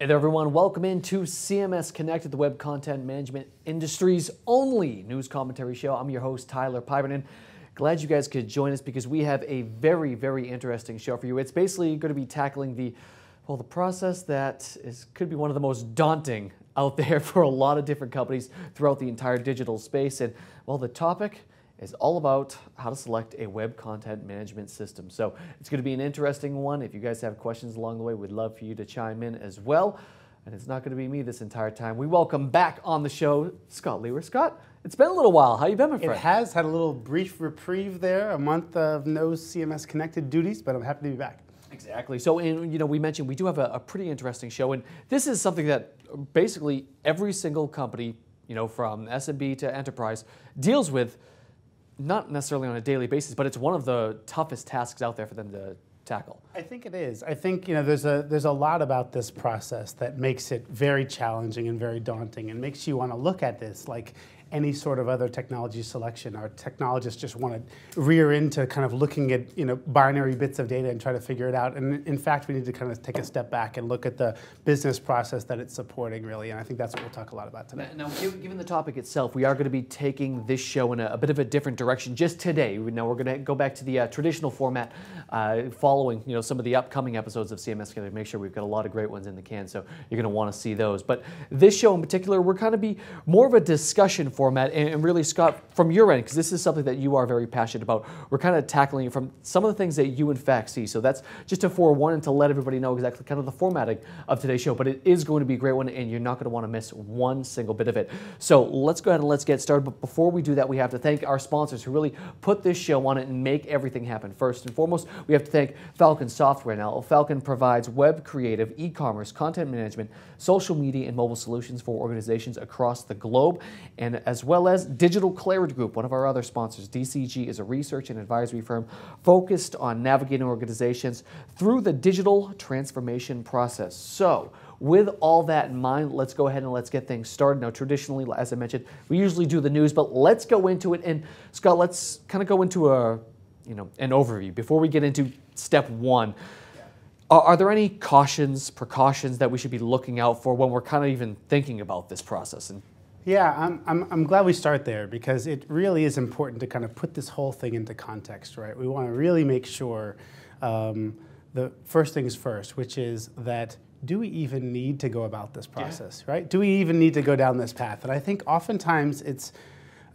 Hey there everyone, welcome into CMS Connected, the web content management industry's only news commentary show. I'm your host, Tyler Pyburn. Glad you guys could join us because we have a very, very interesting show for you. It's basically going to be tackling the process that could be one of the most daunting out there for a lot of different companies throughout the entire digital space. And well, the topic is all about how to select a web content management system. So it's going to be an interesting one. If you guys have questions along the way, we'd love for you to chime in as well. And it's not going to be me this entire time. We welcome back on the show Scott Lewer. Scott, it's been a little while. How you been, my friend? It has had a little brief reprieve there, a month of no CMS Connected duties, but I'm happy to be back. Exactly. So, we mentioned we do have a pretty interesting show, and this is something that basically every single company, from SMB to enterprise, deals with. Not necessarily on a daily basis, but it's one of the toughest tasks out there for them to tackle. I think it is. I think there's a lot about this process that makes it very challenging and very daunting, and makes you want to look at this like any sort of other technology selection. Our technologists just want to rear into kind of looking at binary bits of data and try to figure it out. And in fact, we need to kind of take a step back and look at the business process that it's supporting, really. And I think that's what we'll talk a lot about today. Now, given the topic itself, we are going to be taking this show in a bit of a different direction just today. Now we're going to go back to the traditional format, following some of the upcoming episodes of CMS to make sure we've got a lot of great ones in the can. So you're going to want to see those. But this show in particular, we're kind of be more of a discussion format, and really, Scott, from your end, because this is something that you are very passionate about, we're kind of tackling it from some of the things that you in fact see. So that's just to forewarn and to let everybody know exactly kind of the formatting of today's show, but it is going to be a great one, and you're not going to want to miss one single bit of it. So let's go ahead and let's get started, but before we do that, we have to thank our sponsors who really put this show on it and make everything happen. First and foremost, we have to thank Falcon Software. Now, Falcon provides web creative, e-commerce, content management, social media, and mobile solutions for organizations across the globe, and as well as Digital Clarity Group, one of our other sponsors. DCG is a research and advisory firm focused on navigating organizations through the digital transformation process. So, with all that in mind, let's go ahead and let's get things started. Now, traditionally, as I mentioned, we usually do the news, but let's go into it. And Scott, let's kind of go into an overview before we get into step one. Are there any precautions that we should be looking out for when we're kind of even thinking about this process? Yeah, I'm glad we start there, because it really is important to kind of put this whole thing into context, right? We want to really make sure the first things first, which is that do we even need to go about this process, right? Do we even need to go down this path? And I think oftentimes it's,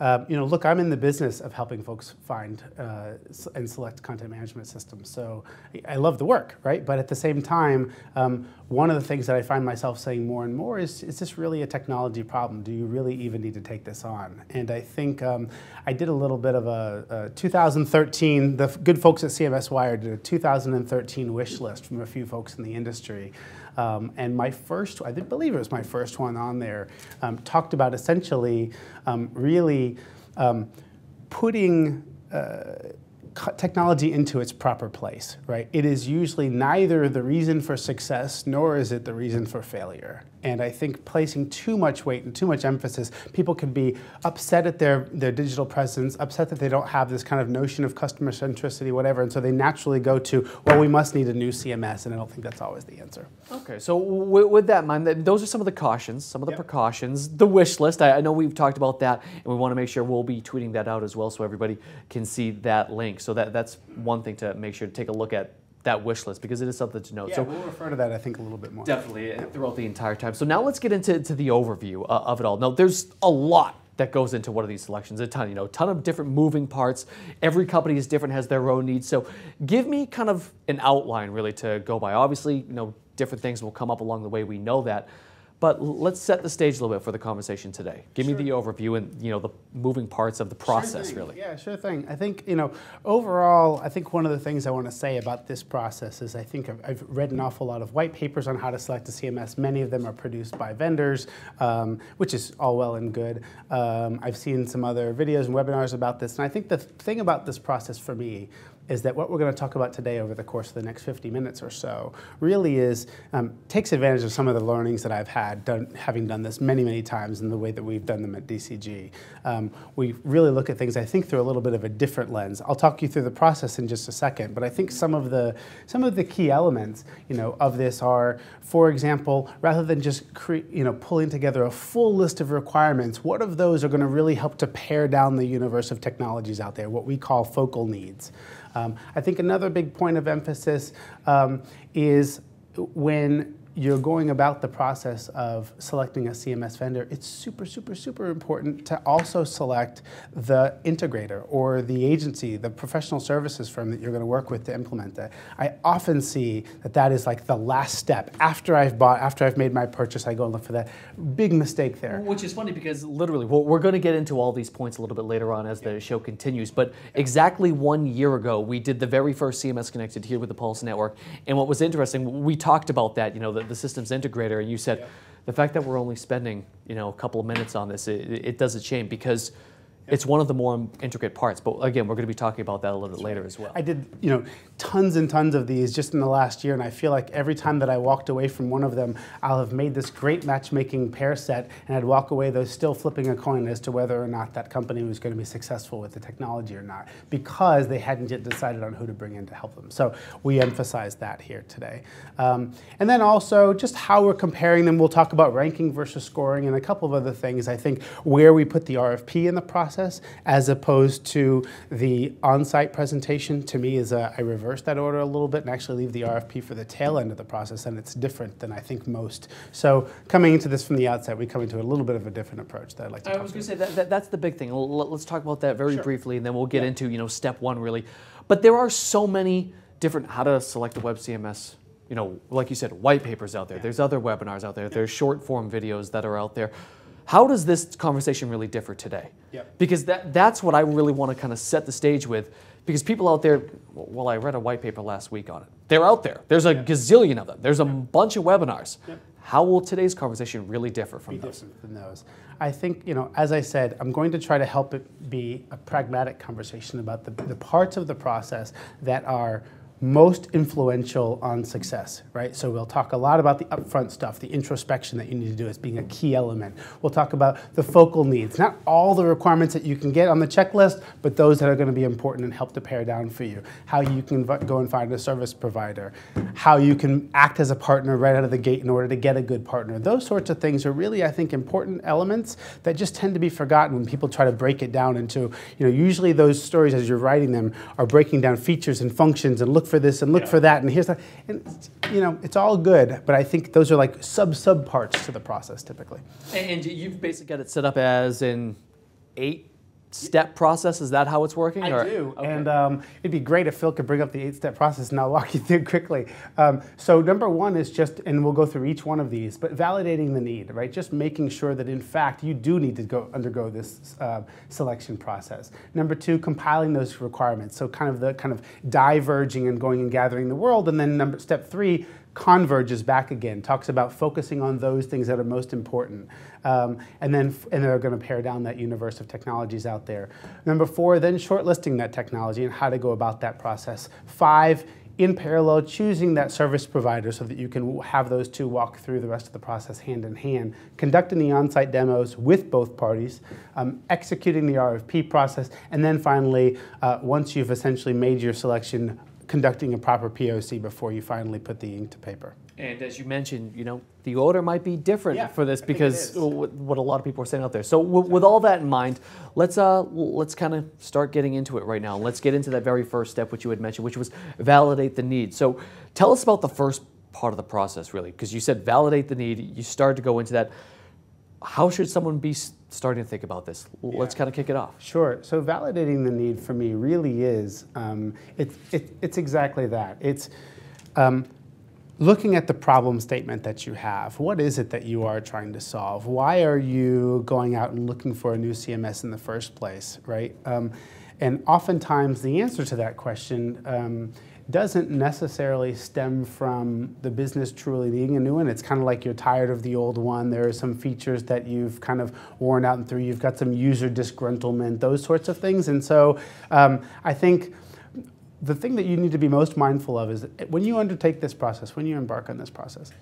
look, I'm in the business of helping folks find and select content management systems. So I love the work, right? But at the same time, one of the things that I find myself saying more and more is this really a technology problem? Do you really even need to take this on? And I think I did a little bit of a 2013, the good folks at CMS Wire did a 2013 wish list from a few folks in the industry. And my first, I believe it was my first one on there, talked about essentially really putting technology into its proper place, right? It is usually neither the reason for success, nor is it the reason for failure. And I think placing too much weight and too much emphasis, people can be upset at their digital presence, upset that they don't have this kind of notion of customer centricity, whatever, and so they naturally go to, well, we must need a new CMS, and I don't think that's always the answer. Okay, so with that in mind, those are some of the cautions, some of the precautions, the wish list. I know we've talked about that, and we want to make sure we'll be tweeting that out as well so everybody can see that link. So that's one thing to make sure to take a look at, that wish list, because it is something to note. Yeah, so we'll refer to that, I think, a little bit more. Definitely, throughout the entire time. So now let's get into the overview of it all. Now, there's a lot that goes into one of these selections, a ton, ton of different moving parts. Every company is different, has their own needs. So give me kind of an outline, really, to go by. Obviously, different things will come up along the way, we know that. But let's set the stage a little bit for the conversation today. Give me the overview and the moving parts of the process, really. Yeah, sure thing. I think overall, I think one of the things I want to say about this process is I think I've read an awful lot of white papers on how to select a CMS. Many of them are produced by vendors, which is all well and good. I've seen some other videos and webinars about this, and I think the thing about this process for me is that what we're going to talk about today over the course of the next 50 minutes or so really is takes advantage of some of the learnings that I've had having done this many, many times in the way that we've done them at DCG. We really look at things, I think, through a little bit of a different lens. I'll talk you through the process in just a second, but I think some of the key elements, of this are, for example, rather than just pulling together a full list of requirements, what of those are going to really help to pare down the universe of technologies out there, what we call focal needs. I think another big point of emphasis is when you're going about the process of selecting a CMS vendor, it's super, super, super important to also select the integrator or the agency, the professional services firm that you're going to work with to implement that. I often see that is like the last step. After I've made my purchase, I go and look for that. Big mistake there. Which is funny because literally, we're going to get into all these points a little bit later on as the show continues, but exactly 1 year ago, we did the very first CMS Connected here with the Pulse Network, and what was interesting, we talked about that, the systems integrator, and you said the fact that we're only spending a couple of minutes on this, it does a shame because it's one of the more intricate parts. But again, we're going to be talking about that a little bit later as well. I did tons and tons of these just in the last year, and I feel like every time that I walked away from one of them, I'll have made this great matchmaking pair set, and I'd walk away though still flipping a coin as to whether or not that company was going to be successful with the technology or not, because they hadn't yet decided on who to bring in to help them. So we emphasize that here today. And then also just how we're comparing them. We'll talk about ranking versus scoring and a couple of other things. I think where we put the RFP in the process as opposed to the on-site presentation, to me, is I reverse that order a little bit and actually leave the RFP for the tail end of the process, and it's different than I think most. So coming into this from the outset, we come into a little bit of a different approach that I'd like to talk about. I was going to say that's the big thing. Let's talk about that very briefly, and then we'll get into step one really. But there are so many different how to select a web CMS. Like you said, white papers out there. There's other webinars out there. There's short form videos that are out there. How does this conversation really differ today? Because that's what I really want to kind of set the stage with, because people out there, well, I read a white paper last week on it. They're out there. There's a gazillion of them. There's a bunch of webinars. How will today's conversation really differ from those? Different from those. I think, as I said, I'm going to try to help it be a pragmatic conversation about the parts of the process that are most influential on success, right? So we'll talk a lot about the upfront stuff, the introspection that you need to do as being a key element. We'll talk about the focal needs, not all the requirements that you can get on the checklist, but those that are going to be important and help to pare down for you. How you can go and find a service provider, how you can act as a partner right out of the gate in order to get a good partner. Those sorts of things are really, I think, important elements that just tend to be forgotten when people try to break it down into, usually those stories as you're writing them are breaking down features and functions and look for this and look for that, and here's that. And it's all good, but I think those are like sub parts to the process typically. And you've basically got it set up as an 8-step process. Is that how it's working? I do. Okay. And it'd be great if Phil could bring up the 8-step process, and I'll walk you through quickly. So number one is just, and we'll go through each one of these, but validating the need, right? Just making sure that in fact you do need to undergo this selection process. Number two, compiling those requirements. So kind of diverging and going and gathering the world. And then step three, converges back again, talks about focusing on those things that are most important. And they're going to pare down that universe of technologies out there. Number four, then shortlisting that technology and how to go about that process. 5, in parallel, choosing that service provider so that you can have those two walk through the rest of the process hand in hand. Conducting the on-site demos with both parties, executing the RFP process, and then finally, once you've essentially made your selection, conducting a proper POC before you finally put the ink to paper. And as you mentioned, the order might be different for this because what a lot of people are saying out there. So with all that in mind, let's kind of start getting into it right now. Let's get into that very first step, which you had mentioned, which was validate the need. So tell us about the first part of the process, really, because you said validate the need. You started to go into that. How should someone be starting to think about this? Let's kind of kick it off. Sure. So validating the need for me really is, it's exactly that. It's looking at the problem statement that you have. What is it that you are trying to solve? Why are you going out and looking for a new CMS in the first place, right? And oftentimes the answer to that question doesn't necessarily stem from the business truly needing a new one. It's kind of like you're tired of the old one. There are some features that you've kind of worn out and through. You've got some user disgruntlement, those sorts of things. And so I think the thing that you need to be most mindful of is that when you undertake this process, when you embark on this process,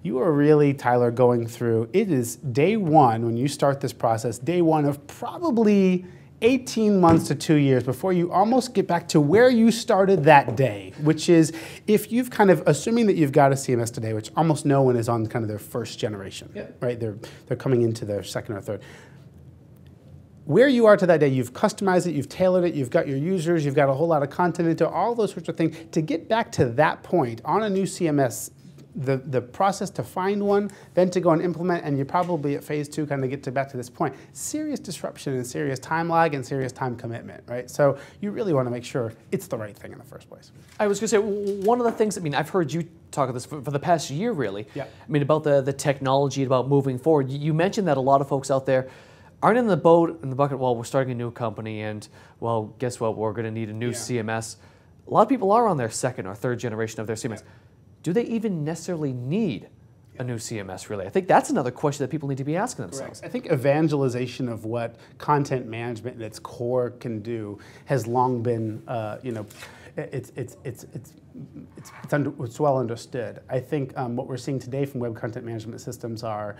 you are really, Tyler, going through, it is day one when you start this process, day one of probably 18 months to 2 years before you almost get back to where you started that day, which is if you've kind of, assuming that you've got a CMS today, which almost no one is on kind of their first generation, right? They're coming into their second or third. Where you are to that day, you've customized it, you've tailored it, you've got your users, you've got a whole lot of content into all those sorts of things. To get back to that point on a new CMS, the process to find one, then to go and implement, and you're probably at phase 2 kind of get back to this point. Serious disruption and serious time lag and serious time commitment, right? So you really want to make sure it's the right thing in the first place. I was going to say, one of the things, I mean, I've heard you talk of this for the past year, really. Yeah. I mean, about the technology, about moving forward. You mentioned that a lot of folks out there aren't in the bucket, well, we're starting a new company, and, well, guess what, we're going to need a new CMS. A lot of people are on their second or third generation of their CMS. Yeah. Do they even necessarily need a new CMS, really? I think that's another question that people need to be asking themselves. Correct. I think evangelization of what content management at its core can do has long been, it's well understood. I think what we're seeing today from web content management systems are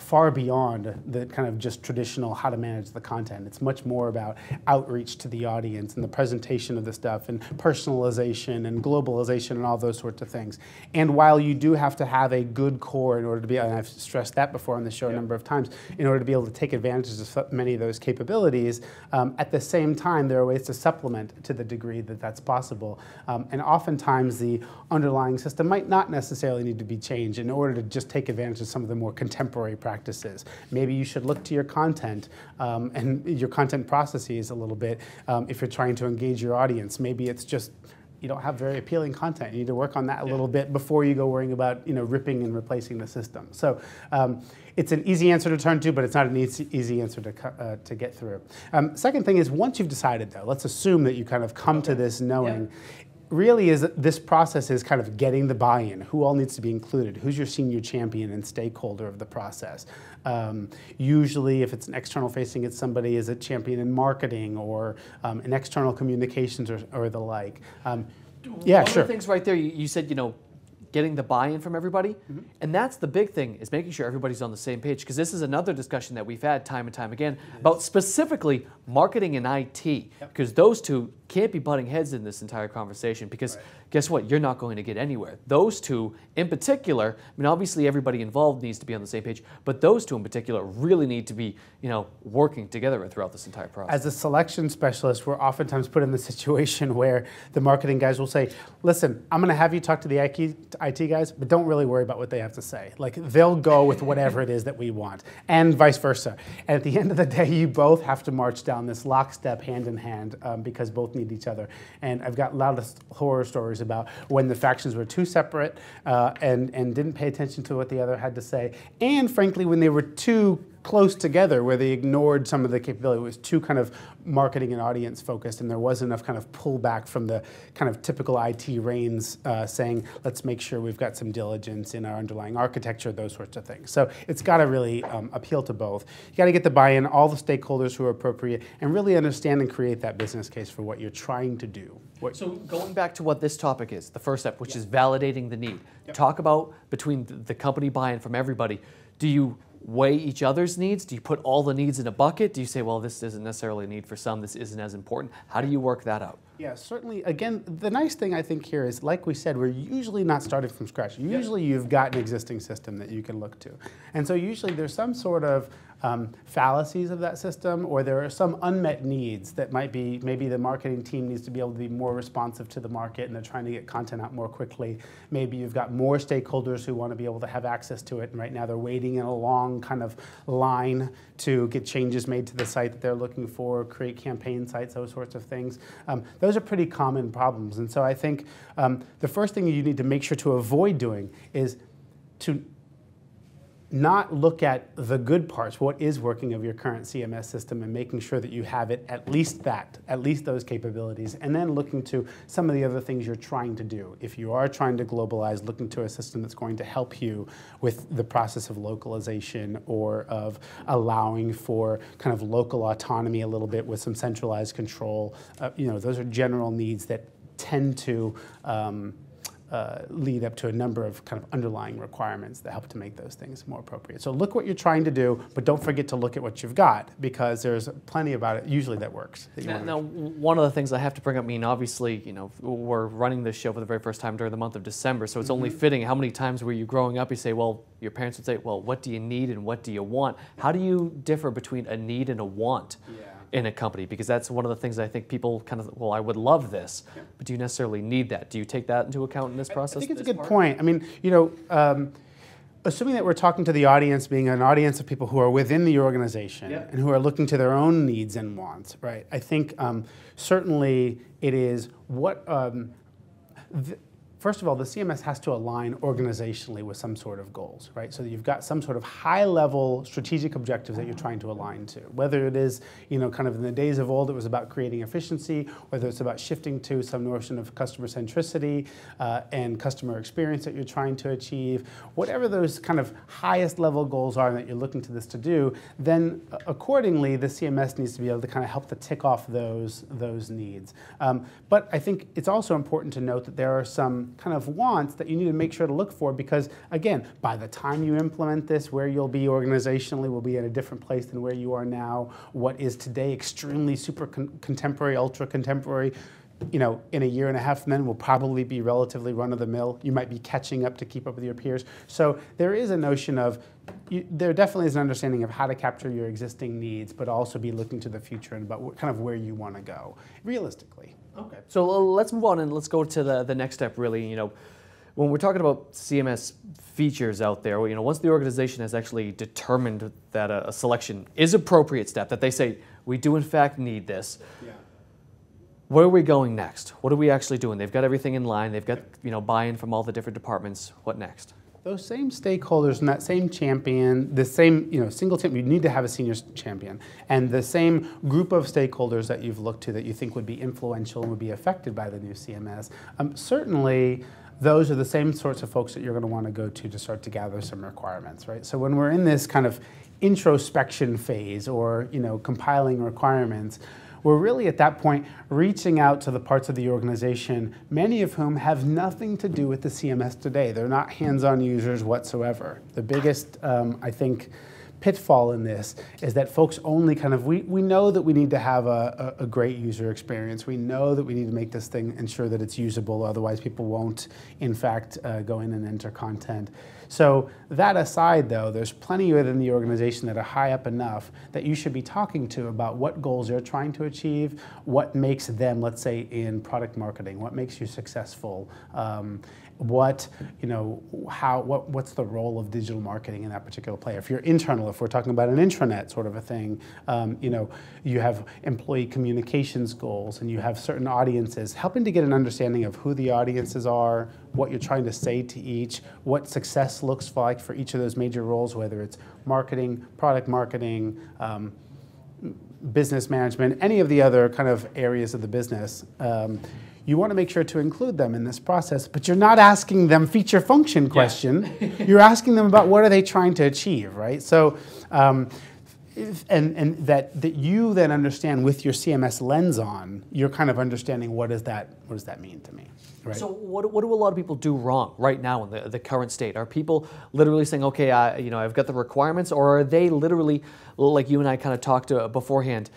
far beyond the kind of just traditional how to manage the content. It's much more about outreach to the audience and the presentation of the stuff and personalization and globalization and all those sorts of things. And while you do have to have a good core in order to be, and I've stressed that before on the show a number of times, in order to be able to take advantage of many of those capabilities, at the same time there are ways to supplement to the degree that that's possible. And oftentimes the underlying system might not necessarily need to be changed in order to just take advantage of some of the more contemporary practices. Maybe you should look to your content and your content processes a little bit if you're trying to engage your audience. Maybe it's just you don't have very appealing content. You need to work on that a little bit before you go worrying about ripping and replacing the system. So it's an easy answer to turn to, but it's not an easy answer to get through. Second thing is, once you've decided, though, let's assume that you kind of come to this knowing. Really is this process is kind of getting the buy-in. Who all needs to be included? Who's your senior champion and stakeholder of the process? Usually, if it's an external facing, it's somebody is a champion in marketing or in external communications or the like. Yeah, One sure. of the things right there, you said, getting the buy-in from everybody. And that's the big thing, is making sure everybody's on the same page, because this is another discussion that we've had time and time again about specifically marketing and IT, because those two can't be butting heads in this entire conversation, because guess what? You're not going to get anywhere. Those two in particular, I mean, obviously everybody involved needs to be on the same page, but those two in particular really need to be, working together throughout this entire process. As a selection specialist, we're oftentimes put in the situation where the marketing guys will say, listen, I'm going to have you talk to the IT guys, but don't really worry about what they have to say. Like, they'll go with whatever it is that we want, and vice versa. And at the end of the day, you both have to march down this lockstep hand in hand because both need each other. And I've got loudest horror stories about when the factions were too separate and didn't pay attention to what the other had to say, and frankly, when they were too close together where they ignored some of the capability. It was too kind of marketing and audience focused, and there wasn't enough kind of pullback from the kind of typical IT reins saying, let's make sure we've got some diligence in our underlying architecture, those sorts of things. So it's got to really appeal to both. You got to get the buy-in, all the stakeholders who are appropriate, and really understand and create that business case for what you're trying to do. So going back to what this topic is, the first step, which is validating the need. Talk about between the company buy-in from everybody. Do you weigh each other's needs? Do you put all the needs in a bucket? Do you say, well, this isn't necessarily a need for some, this isn't as important? How do you work that out? Yeah, certainly. Again, the nice thing I think here is, like we said, we're usually not starting from scratch. Usually you've got an existing system that you can look to. And so usually there's some sort of fallacies of that system, or there are some unmet needs that might be, maybe the marketing team needs to be able to be more responsive to the market and they're trying to get content out more quickly. Maybe you've got more stakeholders who want to be able to have access to it, and right now they're waiting in a long kind of line to get changes made to the site that they're looking for, create campaign sites, those sorts of things. Those are pretty common problems. And so I think the first thing you need to make sure to avoid doing is to not look at the good parts, what is working of your current CMS system, and making sure that you have it at least those capabilities, and then looking to some of the other things you're trying to do. If you are trying to globalize, looking to a system that's going to help you with the process of localization or of allowing for kind of local autonomy a little bit with some centralized control. Those are general needs that tend to lead up to a number of kind of underlying requirements that help to make those things more appropriate. So look what you're trying to do, but don't forget to look at what you've got, because there's plenty about it usually that works. Now, one of the things I have to bring up, obviously, we're running this show for the very first time during the month of December, so it's only fitting. How many times were you growing up, you say, well, your parents would say, well, what do you need and what do you want? How do you differ between a need and a want? In a company? Because that's one of the things I think people kind of, well, I would love this, but do you necessarily need that? Do you take that into account in this process? I think it's a good point. I mean, assuming that we're talking to the audience being an audience of people who are within the organization and who are looking to their own needs and wants, right? I think certainly it is what, first of all, the CMS has to align organizationally with some sort of goals, right? So that you've got some sort of high-level strategic objectives that you're trying to align to. Whether it is, kind of in the days of old, it was about creating efficiency, whether it's about shifting to some notion of customer centricity and customer experience that you're trying to achieve, whatever those kind of highest level goals are that you're looking to this to do, then accordingly, the CMS needs to be able to kind of help to tick off those needs. But I think it's also important to note that there are some kind of wants that you need to make sure to look for, because again, by the time you implement this, where you'll be organizationally will be at a different place than where you are now. What is today extremely super contemporary, ultra contemporary, in a year and a half from then will probably be relatively run-of-the-mill. You might be catching up to keep up with your peers. So there is a notion of, there definitely is an understanding of how to capture your existing needs, but also be looking to the future and about kind of where you want to go, realistically. Okay. So let's move on and let's go to the next step, really. When we're talking about CMS features out there, once the organization has actually determined that a selection is appropriate step, that they say, we do in fact need this, where are we going next? What are we actually doing? They've got everything in line. They've got buy-in from all the different departments. What next? Those same stakeholders and that same champion, the same single champion, you need to have a senior champion, and the same group of stakeholders that you've looked to that you think would be influential and would be affected by the new CMS, certainly those are the same sorts of folks that you're going to want to go to start to gather some requirements, right? So when we're in this kind of introspection phase or compiling requirements, we're really at that point reaching out to the parts of the organization, many of whom have nothing to do with the CMS today. They're not hands-on users whatsoever. The biggest, I think, pitfall in this is that folks only kind of, we know that we need to have a great user experience. We know that we need to make this thing, ensure that it's usable, otherwise people won't, in fact, go in and enter content. So that aside, though, there's plenty within the organization that are high up enough that you should be talking to about what goals they're trying to achieve, what makes them, let's say, in product marketing, what makes you successful, what's the role of digital marketing in that particular play. If you're internal, if we're talking about an intranet sort of a thing, you have employee communications goals and you have certain audiences, helping to get an understanding of who the audiences are, what you're trying to say to each, what success looks like for each of those major roles, whether it's marketing, product marketing, business management, any of the other kind of areas of the business. You want to make sure to include them in this process, but you're not asking them feature function question. You're asking them about what are they trying to achieve, right? So, and that you then understand with your CMS lens on, you're kind of understanding what does that mean to me, right? So what do a lot of people do wrong right now in the current state? Are people literally saying, okay, I've got the requirements, or are they literally, like you and I kind of talked beforehand,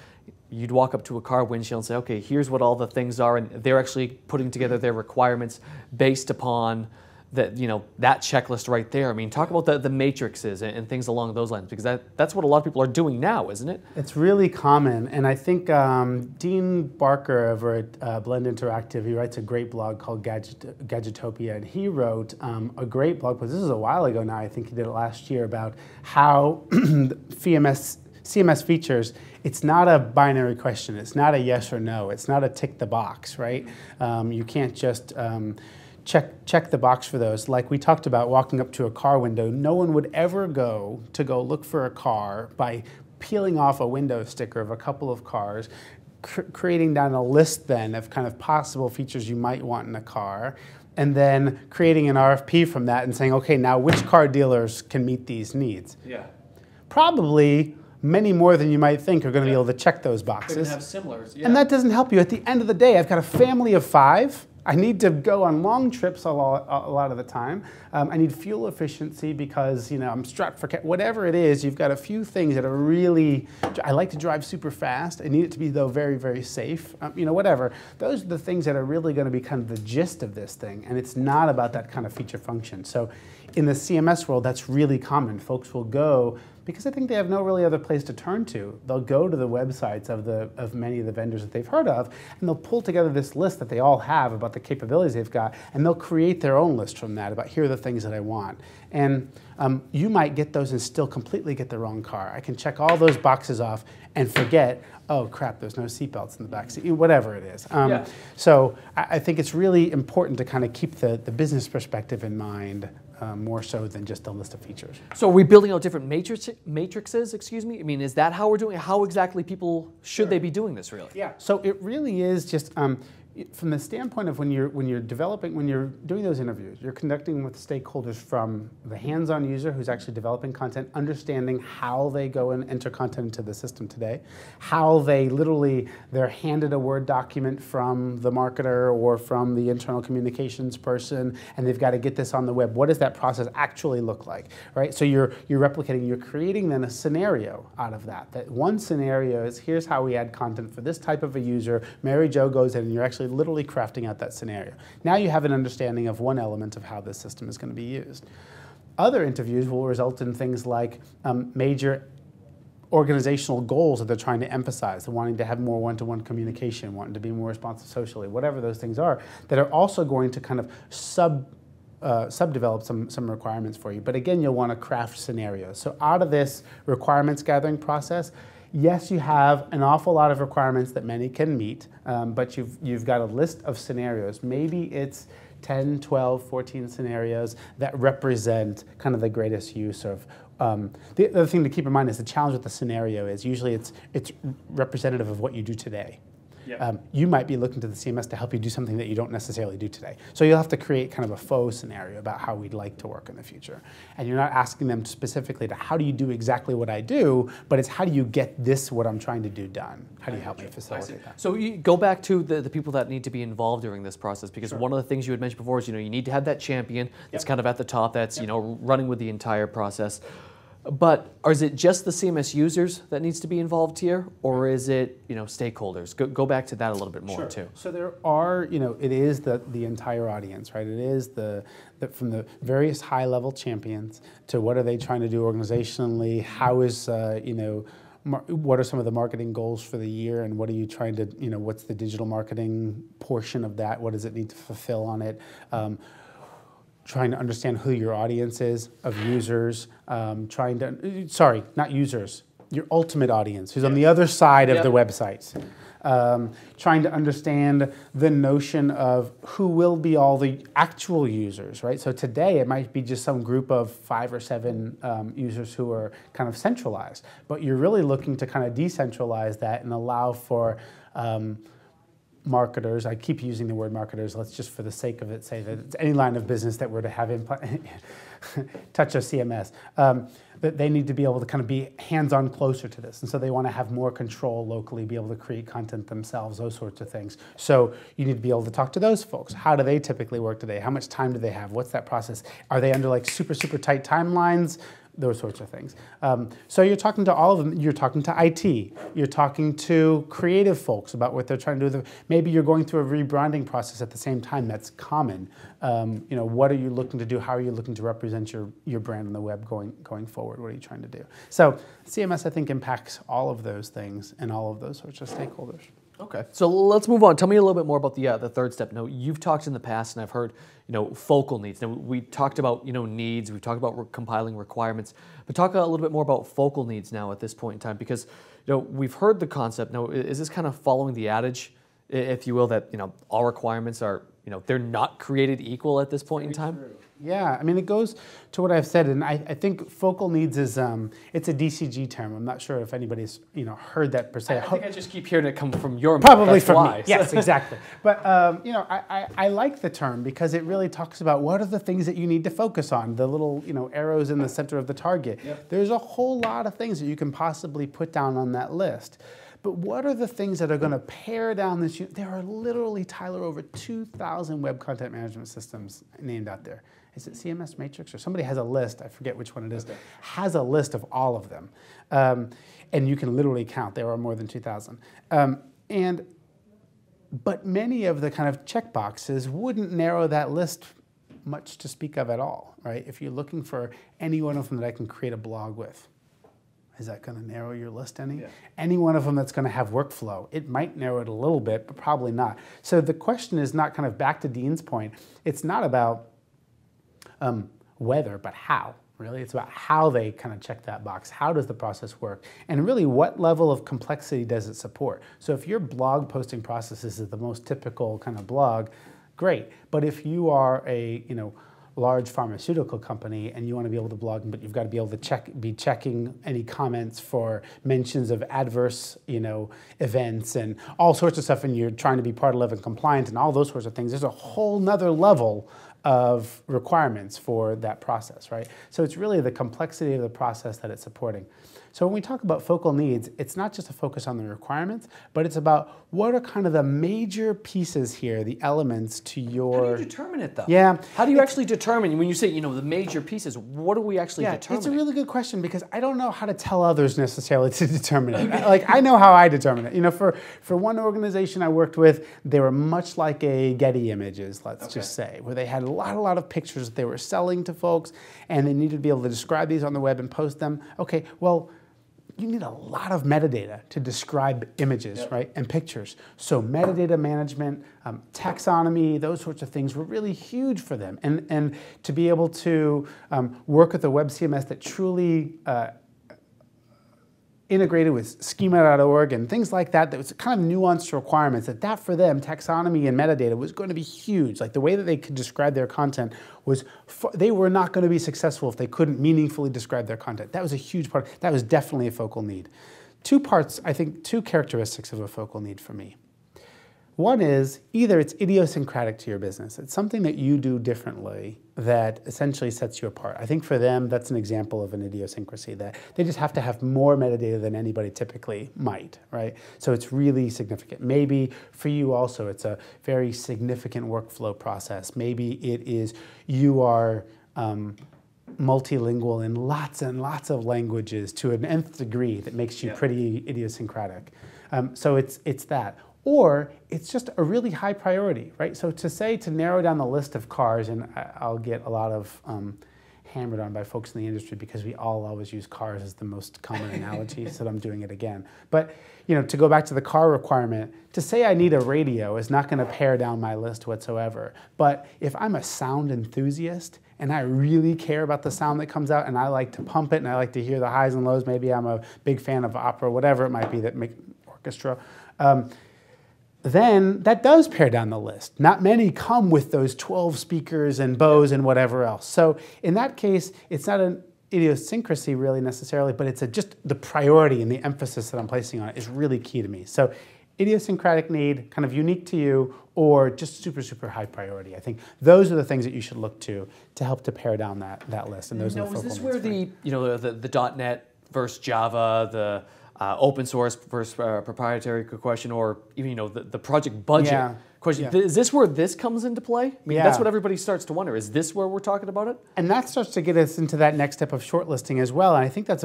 you'd walk up to a car windshield and say, okay, here's what all the things are, and they're actually putting together their requirements based upon that checklist right there. I mean, talk about the matrices and things along those lines, because that's what a lot of people are doing now, isn't it? It's really common, and I think Dean Barker over at Blend Interactive, he writes a great blog called Gadgetopia, and he wrote a great blog post, this is a while ago now, I think he did it last year, about how CMS features, it's not a binary question. It's not a yes or no. It's not a tick the box, right? You can't just check the box for those. Like we talked about walking up to a car window, no one would ever go look for a car by peeling off a window sticker of a couple of cars, creating down a list then of kind of possible features you might want in a car, and then creating an RFP from that and saying, okay, now which car dealers can meet these needs? Yeah. Probably many more than you might think are going to be able to check those boxes. Have similars, And that doesn't help you. At the end of the day, I've got a family of 5. I need to go on long trips a lot of the time. I need fuel efficiency because, you know, I'm strapped for whatever it is. You've got a few things that are really. I like to drive super fast. I need it to be though very, very safe. You know, whatever. Those are the things that are really going to be kind of the gist of this thing, and it's not about that kind of feature function. So, in the CMS world, that's really common. Folks will go because I think they have no really other place to turn to. They'll go to the websites of many of the vendors that they've heard of, and they'll pull together this list that they all have about the capabilities they've got, and they'll create their own list from that about here are the things that I want. And you might get those and still completely get the wrong car. I can check all those boxes off and forget, oh crap, there's no seatbelts in the back seat, whatever it is. So I think it's really important to kind of keep the business perspective in mind, more so than just a list of features. So are we building out different matrices, excuse me? I mean, is that how we're doing it? How exactly people should they be doing this, really? Yeah, so it really is just, from the standpoint of when you're doing those interviews, you're conducting with stakeholders from the hands-on user who's actually developing content, understanding how they go and enter content into the system today, how they're handed a Word document from the marketer or from the internal communications person, and they've got to get this on the web. What does that process actually look like, right? So you're replicating, you're creating then a scenario out of that. That one scenario is, here's how we add content for this type of a user. Mary Jo goes in and you're actually literally crafting out that scenario. Now you have an understanding of one element of how this system is going to be used. Other interviews will result in things like major organizational goals that they're trying to emphasize. They're wanting to have more one-to-one communication, wanting to be more responsive socially, whatever those things are, that are also going to kind of subdevelop some requirements for you. But again, you'll want to craft scenarios. So out of this requirements gathering process, yes, you have an awful lot of requirements that many can meet, but you've got a list of scenarios. Maybe it's 10, 12, 14 scenarios that represent kind of the greatest use of. The other thing to keep in mind is the challenge with the scenario is usually it's representative of what you do today. Yep. You might be looking to the CMS to help you do something that you don't necessarily do today. So you'll have to create kind of a faux scenario about how we'd like to work in the future. And you're not asking them specifically to how do you do exactly what I do, but it's how do you get this, what I'm trying to do, done? How do you help me facilitate that? So you go back to the people that need to be involved during this process, because one of the things you had mentioned before is, you need to have that champion that's kind of at the top, that's running with the entire process. But is it just the CMS users that needs to be involved here, or is it stakeholders? Go back to that a little bit more too. So there are it is the entire audience, right? It is from the various high level champions to what are they trying to do organizationally? How is what are some of the marketing goals for the year, and what are you trying to what's the digital marketing portion of that? What does it need to fulfill on it? Trying to understand who your audience is of users, not users, your ultimate audience, who's on the other side of the websites. Trying to understand the notion of who will be all the actual users, right? So today it might be just some group of 5 or 7 users who are kind of centralized, but you're really looking to kind of decentralize that and allow for marketers. I keep using the word marketers. Let's just, for the sake of it, say that it's any line of business that were to have touch a CMS. That they need to be able to kind of be hands-on closer to this. And so they want to have more control locally, be able to create content themselves, those sorts of things. So you need to be able to talk to those folks. How do they typically work today? How much time do they have? What's that process? Are they under like super, super tight timelines? Those sorts of things. So you're talking to all of them. You're talking to IT. You're talking to creative folks about what they're trying to do. Maybe you're going through a rebranding process at the same time. That's common. What are you looking to do? How are you looking to represent your brand on the web going forward? What are you trying to do? So CMS, I think, impacts all of those things and all of those sorts of stakeholders. Okay, so let's move on. Tell me a little bit more about the third step. Now, you've talked in the past, and I've heard, focal needs. Now, we talked about, needs. We've talked about compiling requirements. But talk a little bit more about focal needs now at this point in time, because, we've heard the concept. Now, is this kind of following the adage, if you will, that, all requirements are, they're not created equal at this point in time? True. Yeah, I mean, it goes to what I've said, and I think focal needs is, it's a DCG term. I'm not sure if anybody's, heard that per se. I think I just keep hearing it come from your mouth. Probably from me, yes, exactly. But, I like the term because it really talks about what are the things that you need to focus on, the little, arrows in the center of the target. Yep. There's a whole lot of things that you can possibly put down on that list. But what are the things that are going to pare down this? There are literally, Tyler, over 2,000 web content management systems named out there. Is it CMS Matrix or somebody has a list? I forget which one it is. Okay. Has a list of all of them, and you can literally count. There are more than 2,000. But many of the kind of checkboxes wouldn't narrow that list much to speak of at all, right? If you're looking for any one of them that I can create a blog with, is that going to narrow your list any? Yeah. Any one of them that's going to have workflow, it might narrow it a little bit, but probably not. So the question is not kind of back to Dean's point. It's not about whether, but how. Really, it's about how they kind of check that box. How does the process work? And really, what level of complexity does it support? So if your blog posting processes is the most typical kind of blog, great. But if you are a large pharmaceutical company and you want to be able to blog, but you've got to be able to be checking any comments for mentions of adverse events and all sorts of stuff, and you're trying to be Part 11 compliant and all those sorts of things, there's a whole nother level of requirements for that process, right? So it's really the complexity of the process that it's supporting. So when we talk about focal needs, it's not just a focus on the requirements, but it's about what are kind of the major pieces here, the elements to your... How do you determine it, though? Yeah. How do you actually determine, when you say, the major pieces, what are we actually determining? It's a really good question because I don't know how to tell others necessarily to determine it. Like, I know how I determine it. For one organization I worked with, they were much like a Getty Images, let's just say, where they had a lot of pictures that they were selling to folks, and they needed to be able to describe these on the web and post them. Okay, well, you need a lot of metadata to describe images, right, and pictures. So metadata management, taxonomy, those sorts of things were really huge for them. And to be able to work with a web CMS that truly integrated with schema.org and things like that, that was kind of nuanced requirements, that for them, taxonomy and metadata was going to be huge. Like the way that they could describe their content was, they were not going to be successful if they couldn't meaningfully describe their content. That was a huge part. That was definitely a focal need. Two characteristics of a focal need for me. One is either it's idiosyncratic to your business. It's something that you do differently that essentially sets you apart. I think for them, that's an example of an idiosyncrasy, that they just have to have more metadata than anybody typically might, right? So it's really significant. Maybe for you also, it's a very significant workflow process. Maybe it is you are multilingual in lots and lots of languages to an nth degree that makes you pretty idiosyncratic. So it's that. Or it's just a really high priority, right? So to narrow down the list of cars, and I'll get a lot of hammered on by folks in the industry because we all always use cars as the most common analogy, so I'm doing it again. But to go back to the car requirement, to say I need a radio is not going to pare down my list whatsoever. But if I'm a sound enthusiast and I really care about the sound that comes out and I like to pump it and I like to hear the highs and lows, maybe I'm a big fan of opera, whatever it might be that make orchestra, then that does pare down the list. Not many come with those 12 speakers and bows and whatever else. So in that case, it's not an idiosyncrasy really necessarily, but it's just the priority and the emphasis that I'm placing on it is really key to me. So idiosyncratic need, kind of unique to you, or just super, super high priority. I think those are the things that you should look to help to pare down that list. And those are the focal needs. Is this where the .NET versus Java, the open source versus proprietary question, or even the project budget question. Yeah. Is this where this comes into play? I mean, that's what everybody starts to wonder. Is this where we're talking about it? And that starts to get us into that next step of shortlisting as well. And I think that's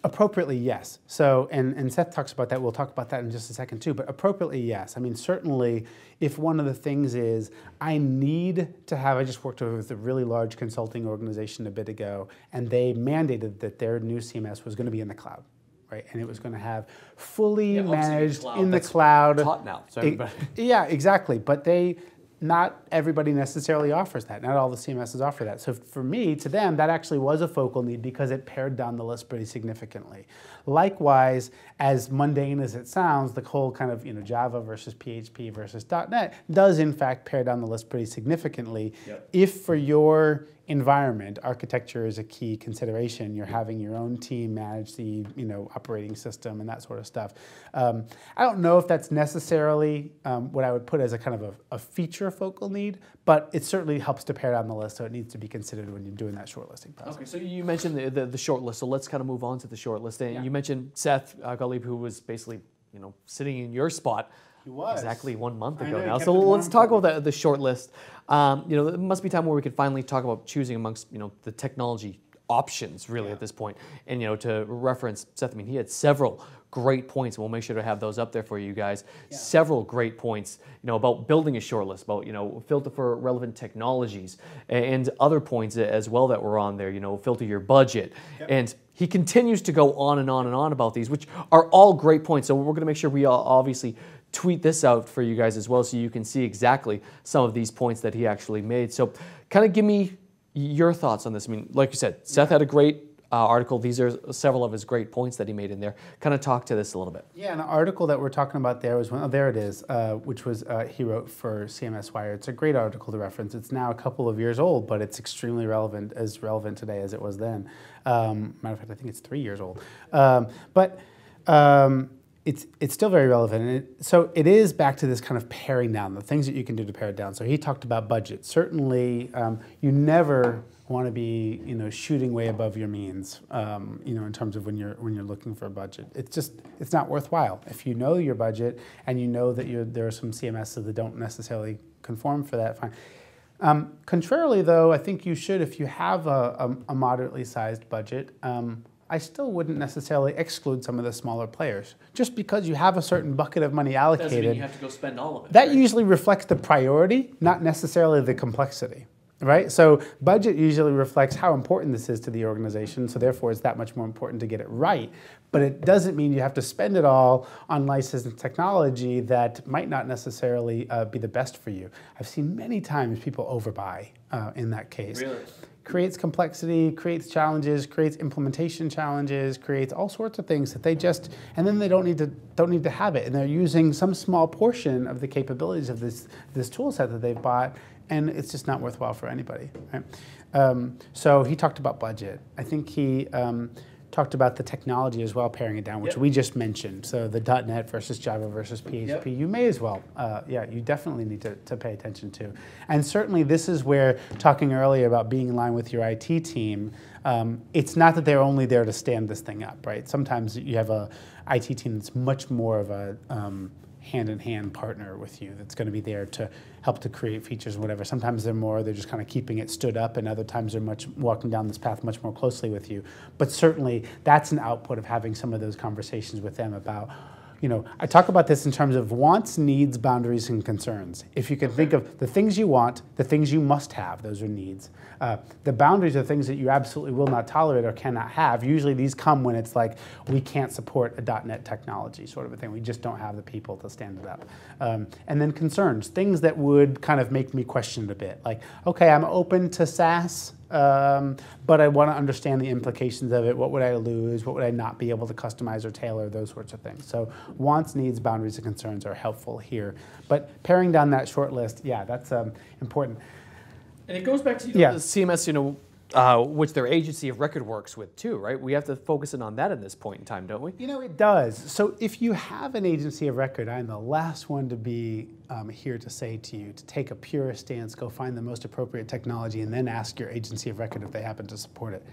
appropriately yes. So, and Seth talks about that. We'll talk about that in just a second too. But appropriately yes. I mean, certainly, if one of the things is I need to have, I just worked with a really large consulting organization a bit ago, and they mandated that their new CMS was going to be in the cloud. Right? And it was going to have fully managed in the cloud. Taught now, so everybody. Yeah, exactly. But not everybody necessarily offers that. Not all the CMSs offer that. So for me, to them, that actually was a focal need because it pared down the list pretty significantly. Likewise, as mundane as it sounds, the whole kind of Java versus PHP versus .NET does in fact pare down the list pretty significantly. Yep. If for your environment, architecture is a key consideration. You're having your own team manage the operating system and that sort of stuff. I don't know if that's necessarily what I would put as a kind of a feature focal need, but it certainly helps to pare down the list, so it needs to be considered when you're doing that shortlisting process. Okay, so you mentioned the short list, so let's kind of move on to the short list. And you mentioned Seth Gottlieb, who was basically sitting in your spot. He was. Exactly 1 month ago know, now. kept So it warm let's talk for me. about the short list. It must be time where we could finally talk about choosing amongst the technology options really at this point. And to reference Seth, he had several great points, and we'll make sure to have those up there for you guys. Yeah. Several great points, about building a short list, about filter for relevant technologies, and other points as well that were on there. Filter your budget, and he continues to go on and on and on about these, which are all great points. So we're going to make sure we obviously tweet this out for you guys as well, so you can see exactly some of these points that he actually made. So kind of give me your thoughts on this. Like you said, Seth had a great article. These are several of his great points that he made in there. Kind of talk to this a little bit. Yeah, and the article that we're talking about there was there it is, which was he wrote for CMS Wire. It's a great article to reference. It's now a couple of years old, but it's extremely relevant today as it was then. Matter of fact, I think it's 3 years old. It's still very relevant. And so it is back to this kind of paring down, the things that you can do to pare it down. So he talked about budget. Certainly, you never want to be shooting way above your means, in terms of when you're looking for a budget. It's not worthwhile. If you know your budget and you know that there are some CMSs that don't necessarily conform for that, fine. Contrarily, though, I think you should, if you have a moderately sized budget, I still wouldn't necessarily exclude some of the smaller players. Just because you have a certain bucket of money allocated, doesn't mean you have to go spend all of it. That usually reflects the priority, not necessarily the complexity. Right? So budget usually reflects how important this is to the organization, so therefore it's that much more important to get it right. But it doesn't mean you have to spend it all on licensed technology that might not necessarily be the best for you. I've seen many times people overbuy in that case. Really? Creates complexity, creates challenges, creates implementation challenges, creates all sorts of things that they and then they don't need to have it, and they're using some small portion of the capabilities of this tool set that they've bought, and it's just not worthwhile for anybody. Right? So he talked about budget. I think he talked about the technology as well, paring it down, which we just mentioned. So the .NET versus Java versus PHP, you may as well, you definitely need to pay attention to. And certainly this is where, talking earlier about being in line with your IT team, it's not that they're only there to stand this thing up, right? Sometimes you have a IT team that's much more of a hand-in-hand partner with you that's going to be there to help to create features and whatever. Sometimes they're just kind of keeping it stood up, and other times they're walking down this path much more closely with you. But certainly that's an output of having some of those conversations with them about, I talk about this in terms of wants, needs, boundaries, and concerns. If you can think of the things you want, the things you must have, those are needs. The boundaries are things that you absolutely will not tolerate or cannot have. Usually these come when it's like, we can't support a .NET technology sort of a thing. We just don't have the people to stand it up. And then concerns, things that would kind of make me question it a bit. Like, okay, I'm open to SaaS, but I want to understand the implications of it. What would I lose? What would I not be able to customize or tailor? Those sorts of things. So wants, needs, boundaries, and concerns are helpful here. But paring down that short list, that's important. And it goes back to the CMS, which their agency of record works with too, right? We have to focus in on that at this point in time, don't we? It does. So if you have an agency of record, I'm the last one to be here to say to you to take a purist stance, go find the most appropriate technology, and then ask your agency of record if they happen to support it.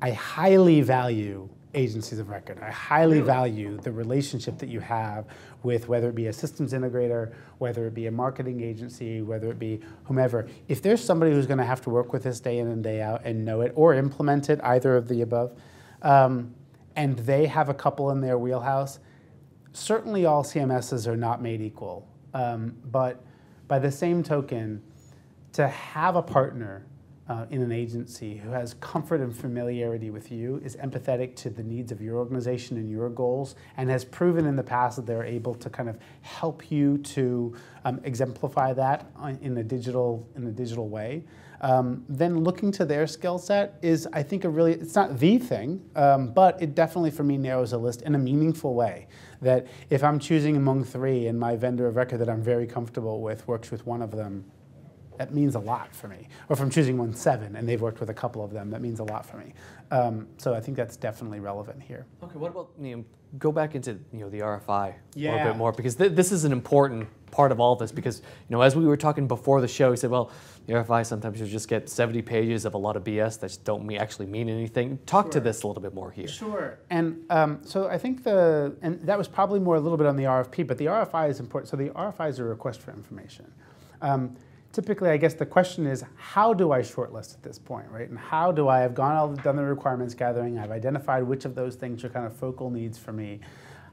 I highly value agencies of record. I highly value the relationship that you have with, whether it be a systems integrator, whether it be a marketing agency, whether it be whomever. If there's somebody who's going to have to work with this day in and day out and know it or implement it, either of the above, and they have a couple in their wheelhouse, certainly all CMSs are not made equal. But by the same token, to have a partner in an agency who has comfort and familiarity with you, is empathetic to the needs of your organization and your goals, and has proven in the past that they're able to kind of help you to exemplify that in a digital way, then looking to their skill set is, I think, it's not the thing, but it definitely for me narrows a list in a meaningful way. That if I'm choosing among three and my vendor of record that I'm very comfortable with works with one of them, that means a lot for me. Or if I'm choosing 1.7 and they've worked with a couple of them, that means a lot for me. So I think that's definitely relevant here. Okay, what about, go back into the RFI a little Yeah. bit more, because this is an important part of all this, because as we were talking before the show, we said, well, the RFI sometimes you just get 70 pages of a lot of BS that just don't actually mean anything. Talk to this a little bit more here. Sure. And so I think and that was probably more a little bit on the RFP, but the RFI is important. So the RFI is a request for information. Typically, I guess the question is, how do I shortlist at this point, right? And how do I have done the requirements gathering, I've identified which of those things are kind of focal needs for me.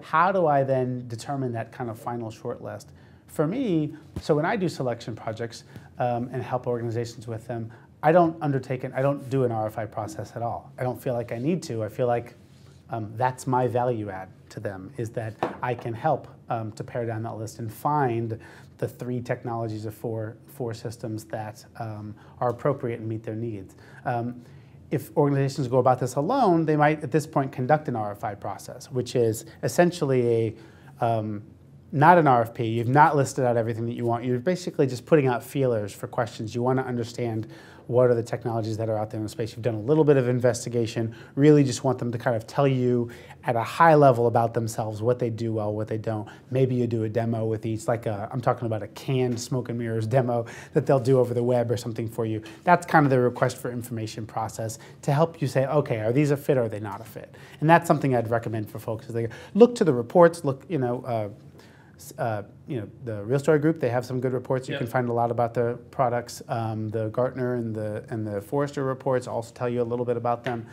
How do I then determine that kind of final shortlist? For me, so when I do selection projects and help organizations with them, I don't do an RFI process at all. I don't feel like I need to. I feel like that's my value add to them, is that I can help to pare down that list and find the 3 technologies or four systems that are appropriate and meet their needs. If organizations go about this alone, they might at this point conduct an RFI process, which is essentially not an RFP. You've not listed out everything that you want. You're basically just putting out feelers for questions. You want to understand what are the technologies that are out there in the space. You've done a little bit of investigation, really just want them to kind of tell you at a high level about themselves, what they do well, what they don't. Maybe you do a demo with each, I'm talking about a canned smoke and mirrors demo that they'll do over the web or something for you. That's kind of the request for information process to help you say, okay, are these a fit or are they not a fit? And that's something I'd recommend for folks, is they look to the reports, the Real Story Group, they have some good reports. You can find a lot about the products. The Gartner and the Forrester reports also tell you a little bit about them.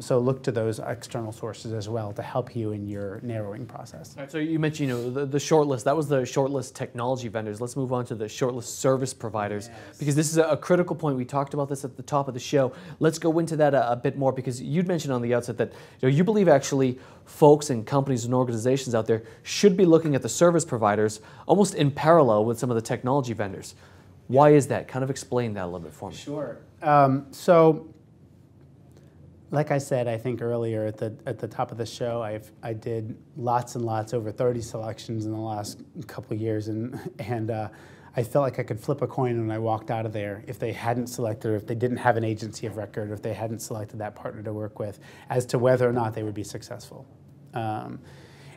So look to those external sources as well to help you in your narrowing process. All right, so you mentioned the shortlist. That was the shortlist technology vendors. Let's move on to the shortlist service providers, because this is a critical point. We talked about this at the top of the show. Let's go into that a bit more, because you'd mentioned on the outset that you believe actually folks and companies and organizations out there should be looking at the service providers almost in parallel with some of the technology vendors. Why is that? Kind of explain that a little bit for me. Sure. So, like I said, I think earlier at the top of the show, I did lots and lots, over 30 selections in the last couple of years, and I felt like I could flip a coin when I walked out of there if they hadn't selected, or if they didn't have an agency of record, or if they hadn't selected that partner to work with, as to whether or not they would be successful.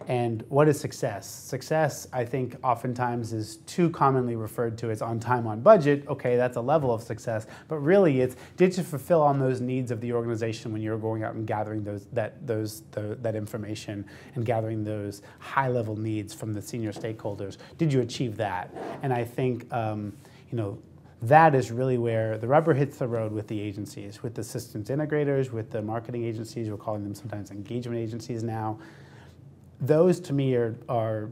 And what is success? Success, I think, oftentimes is too commonly referred to as on time, on budget. Okay, that's a level of success, but really it's, did you fulfill on those needs of the organization when you're going out and gathering that information and gathering those high-level needs from the senior stakeholders? Did you achieve that? And I think that is really where the rubber hits the road with the agencies, with the systems integrators, with the marketing agencies. We're calling them sometimes engagement agencies now. Those to me are,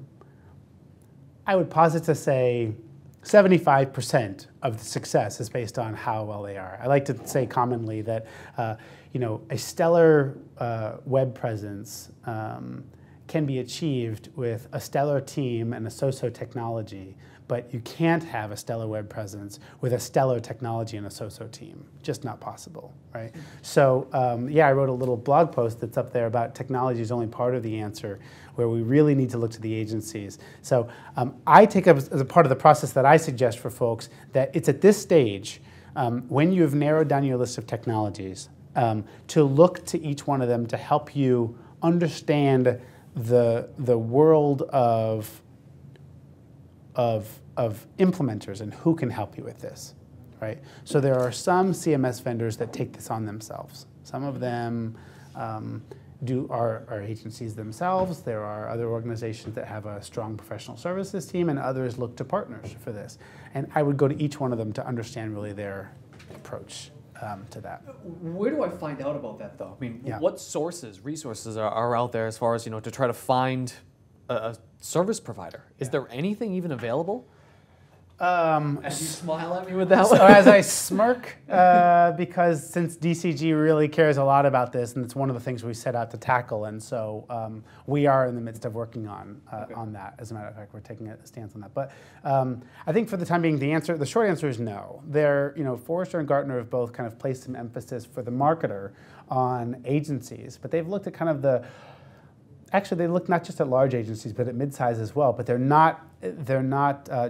I would posit to say, 75% of the success is based on how well they are. I like to say commonly that a stellar web presence can be achieved with a stellar team and a so-so technology, but you can't have a stellar web presence with a stellar technology and a so-so team. Just not possible, right? So I wrote a little blog post that's up there about technology is only part of the answer, where we really need to look to the agencies. So I take up as a part of the process that I suggest for folks that it's at this stage, when you have narrowed down your list of technologies, to look to each one of them to help you understand the world of implementers and who can help you with this, right? So there are some CMS vendors that take this on themselves. Some of them are agencies themselves. There are other organizations that have a strong professional services team, and others look to partners for this. And I would go to each one of them to understand really their approach to that. Where do I find out about that, though? I mean, what resources are out there as far as, to try to find a service provider? Is there anything even available? As you smile at me with that one. So as I smirk, because since DCG really cares a lot about this, and it's one of the things we set out to tackle, and so we are in the midst of working on that. As a matter of fact, we're taking a stance on that. But I think for the time being, the short answer is no. Forrester and Gartner have both kind of placed some emphasis for the marketer on agencies, but they've looked at kind of Actually, they look not just at large agencies, but at mid-size as well. But they're not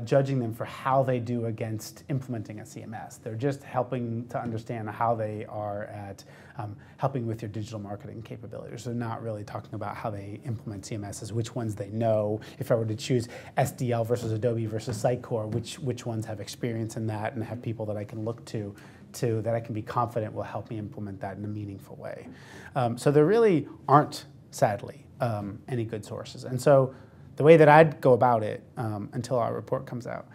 judging them for how they do against implementing a CMS. They're just helping to understand how they are at helping with your digital marketing capabilities. They're not really talking about how they implement CMSs, which ones they know. If I were to choose SDL versus Adobe versus Sitecore, which ones have experience in that and have people that I can look to that I can be confident will help me implement that in a meaningful way. So there really aren't, sadly, any good sources. And so the way that I'd go about it until our report comes out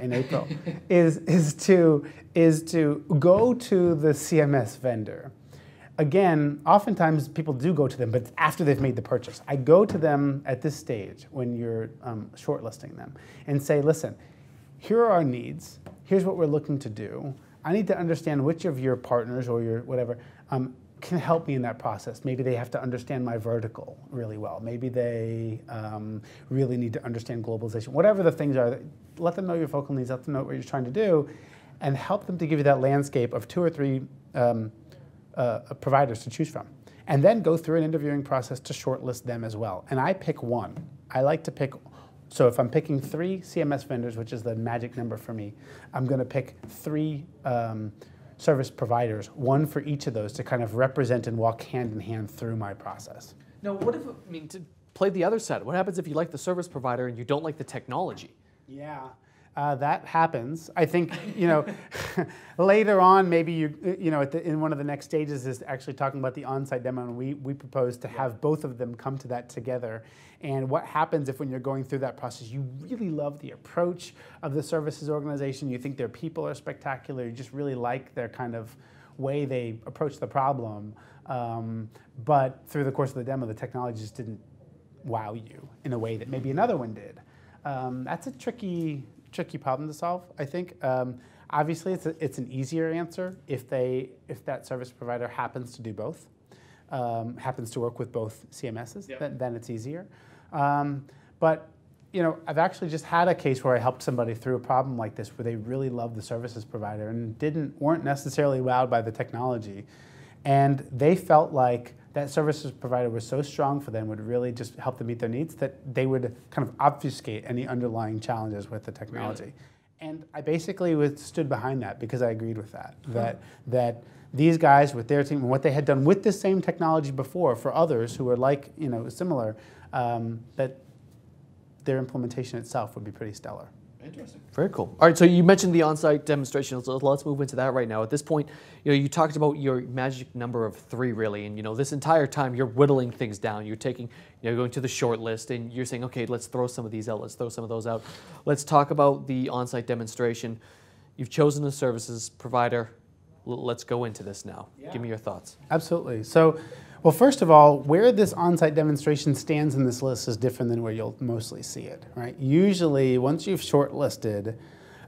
in April is to go to the CMS vendor. Again, oftentimes people do go to them, but after they've made the purchase. I go to them at this stage when you're shortlisting them and say, listen, here are our needs. Here's what we're looking to do. I need to understand which of your partners or your whatever can help me in that process. Maybe they have to understand my vertical really well. Maybe they really need to understand globalization. Whatever the things are, let them know your focal needs, let them know what you're trying to do, and help them to give you that landscape of 2 or 3 providers to choose from. And then go through an interviewing process to shortlist them as well. And I pick one. I like to pick, so if I'm picking 3 CMS vendors, which is the magic number for me, I'm going to pick 3 service providers, one for each of those to kind of represent and walk hand in hand through my process. Now, what if, I mean, to play the other side, what happens if you like the service provider and you don't like the technology? Yeah, that happens. I think, later on, maybe in one of the next stages is actually talking about the on-site demo, and we propose to have both of them come to that together. And what happens if when you're going through that process, you really love the approach of the services organization, you think their people are spectacular, you just really like their kind of way they approach the problem, but through the course of the demo, the technology just didn't wow you in a way that maybe another one did. That's a tricky problem to solve, I think. Obviously, it's an easier answer if that service provider happens to do both, happens to work with both CMSs, yep. Then it's easier. But I've actually just had a case where I helped somebody through a problem like this where they really loved the services provider and weren't necessarily wowed by the technology. And they felt like that services provider was so strong for them, would really just help them meet their needs, that they would kind of obfuscate any underlying challenges with the technology. Really? And I basically stood behind that because I agreed with that, that these guys with their team and what they had done with this same technology before for others who were like, similar, that their implementation itself would be pretty stellar. Interesting. Very cool. All right, so you mentioned the on-site demonstration, so let's move into that right now. At this point, you talked about your magic number of 3, really, and this entire time you're whittling things down. You're taking, going to the short list, and you're saying, okay, let's throw some of these out, let's throw some of those out. Let's talk about the on-site demonstration. You've chosen a services provider. Let's go into this now. Yeah. Give me your thoughts. Absolutely. So, well, first of all, where this on-site demonstration stands in this list is different than where you'll mostly see it, right? Usually, once you've shortlisted,